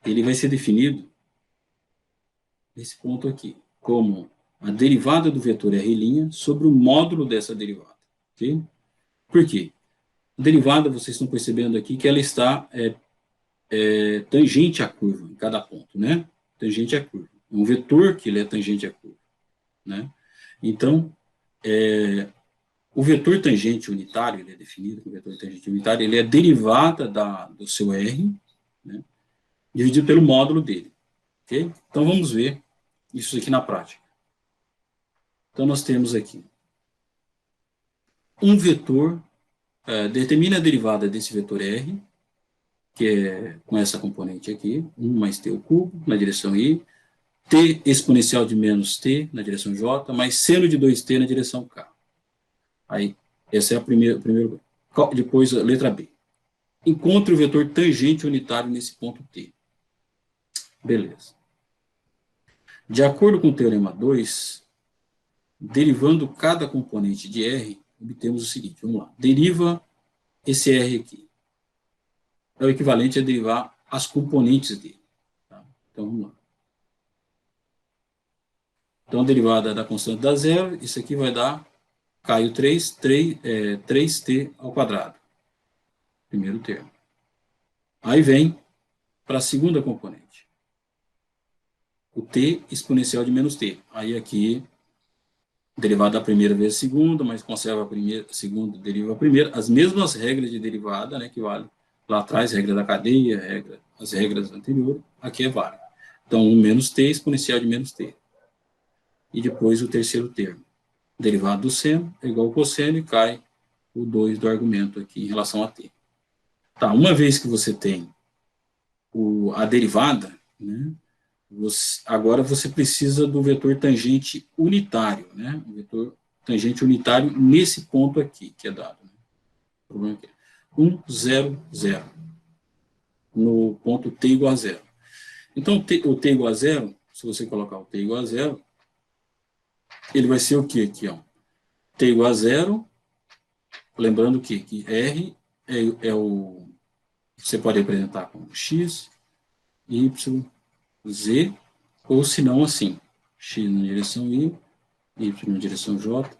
ele vai ser definido nesse ponto aqui, como a derivada do vetor R' sobre o módulo dessa derivada, ok? Por quê? A derivada, vocês estão percebendo aqui que ela está tangente à curva, em cada ponto, né? Tangente à curva. Um vetor que ele é tangente à curva, né? Então, o vetor tangente unitário, ele é definido como vetor tangente unitário, ele é derivada do seu R, né? Dividido pelo módulo dele, ok? Então, vamos ver isso aqui na prática. Então, nós temos aqui um vetor, determina a derivada desse vetor R, que é com essa componente aqui, 1 mais t ao cubo, na direção I, t exponencial de menos t na direção j, mais seno de 2t na direção k. Aí, essa é a primeira. Depois, a letra B. Encontre o vetor tangente unitário nesse ponto t. Beleza. De acordo com o teorema 2, derivando cada componente de R, obtemos o seguinte, vamos lá. Deriva esse R aqui. É o equivalente a derivar as componentes dele. Tá? Então, vamos lá. Então, a derivada da constante dá zero, isso aqui vai dar, caiu 3t ao quadrado. Primeiro termo. Aí vem para a segunda componente. O t exponencial de menos t. Aí aqui, derivada da primeira vezes a segunda, mas conserva a primeira, a segunda, deriva a primeira. As mesmas regras de derivada, né, que vale lá atrás, regra da cadeia, as regras anteriores, aqui é válido. Então, 1 menos t exponencial de menos t. E depois o terceiro termo. Derivado do seno é igual ao cosseno e cai o 2 do argumento aqui em relação a t. Tá, uma vez que você tem a derivada, né, agora você precisa do vetor tangente unitário, né, o vetor tangente unitário nesse ponto aqui, que é dado. Né, o problema aqui. 1, 0, 0, no ponto t igual a 0. Então, o t igual a 0, se você colocar o t igual a 0, ele vai ser o quê aqui? Ó? T igual a 0, lembrando que R é o... Você pode representar como x, y, z, ou se não assim, x na direção I, y na direção j,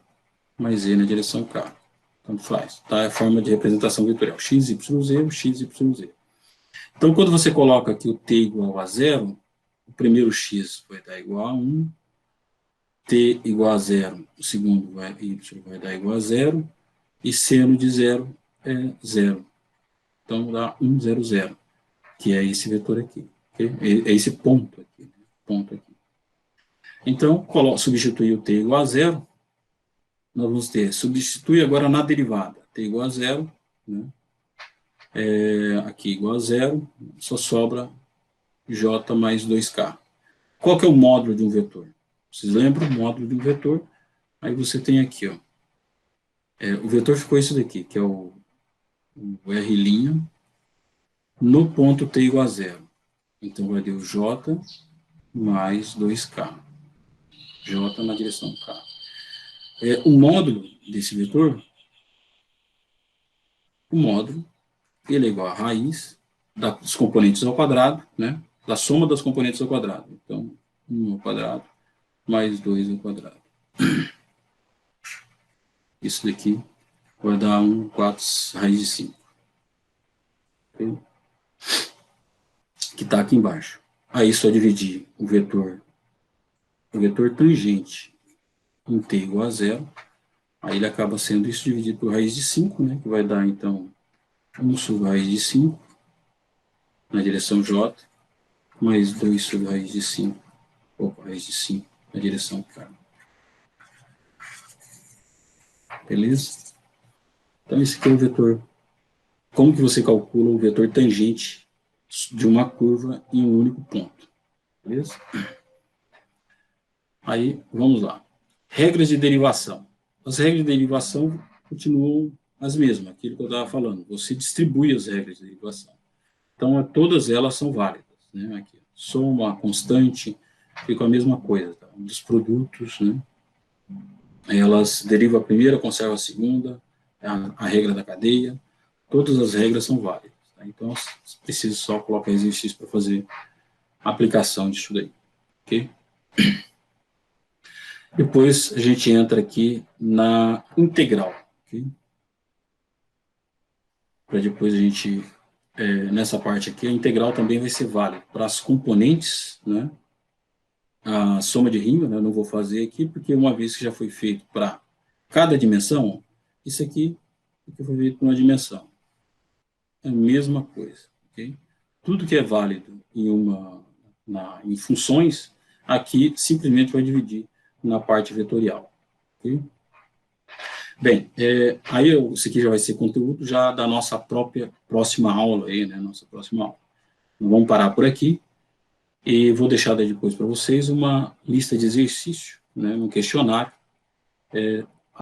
mais z na direção k. Tanto faz. Tá? É a forma de representação vetorial. X, y, z, ou x, y, z. Então, quando você coloca aqui o t igual a 0, o primeiro x vai dar igual a 1, t igual a 0, o segundo y vai dar igual a 0, e seno de 0 é 0. Então, dá 1, 0, 0, que é esse vetor aqui. Okay? É esse ponto aqui, né? Ponto aqui. Então, substituir o t igual a zero, nós vamos ter, substitui agora na derivada, t igual a zero, né? Aqui igual a zero, só sobra j mais 2k. Qual que é o módulo de um vetor? Vocês lembram o módulo de um vetor? Aí você tem aqui, ó, o vetor ficou isso daqui, que é o R' no ponto t igual a zero. Então vai dar o j mais 2k. J na direção k. O módulo desse vetor, o módulo, ele é igual a raiz dos componentes ao quadrado, né? Da soma das componentes ao quadrado. Então, 1 ao quadrado mais 2 ao quadrado. Isso daqui vai dar 1, 4 raiz de 5. Okay? Que está aqui embaixo. Aí só dividir o vetor tangente em t igual a zero. Aí ele acaba sendo isso dividido por raiz de 5, né? Que vai dar, então, 1 sobre raiz de 5 na direção j, mais 2 sobre raiz de 5, raiz de 5 na direção k. Beleza? Então, esse aqui é o vetor. Como que você calcula o vetor tangente de uma curva em um único ponto? Beleza? Aí, vamos lá. Regras de derivação. As regras de derivação continuam as mesmas, aquilo que eu estava falando. Você distribui as regras de derivação. Então, todas elas são válidas. Né? Aqui, soma, constante, fica a mesma coisa. Tá? Dos produtos, né? Elas derivam a primeira, conservam a segunda, a regra da cadeia. Todas as regras são válidas. Tá? Então, preciso só colocar exercício para fazer a aplicação disso daí. Ok? Depois a gente entra aqui na integral. Okay? Para depois a gente, nessa parte aqui, a integral também vai ser válida para as componentes, né? A soma de Riemann, né? Eu não vou fazer aqui, porque uma vez que já foi feito para cada dimensão, isso aqui foi feito para uma dimensão. É a mesma coisa. Okay? Tudo que é válido em funções, aqui simplesmente vai dividir na parte vetorial. Okay? Bem, aí isso aqui já vai ser conteúdo já da nossa próxima aula, aí, né, nossa próxima aula. Então, vamos parar por aqui e vou deixar depois para vocês uma lista de exercícios, né, um questionário,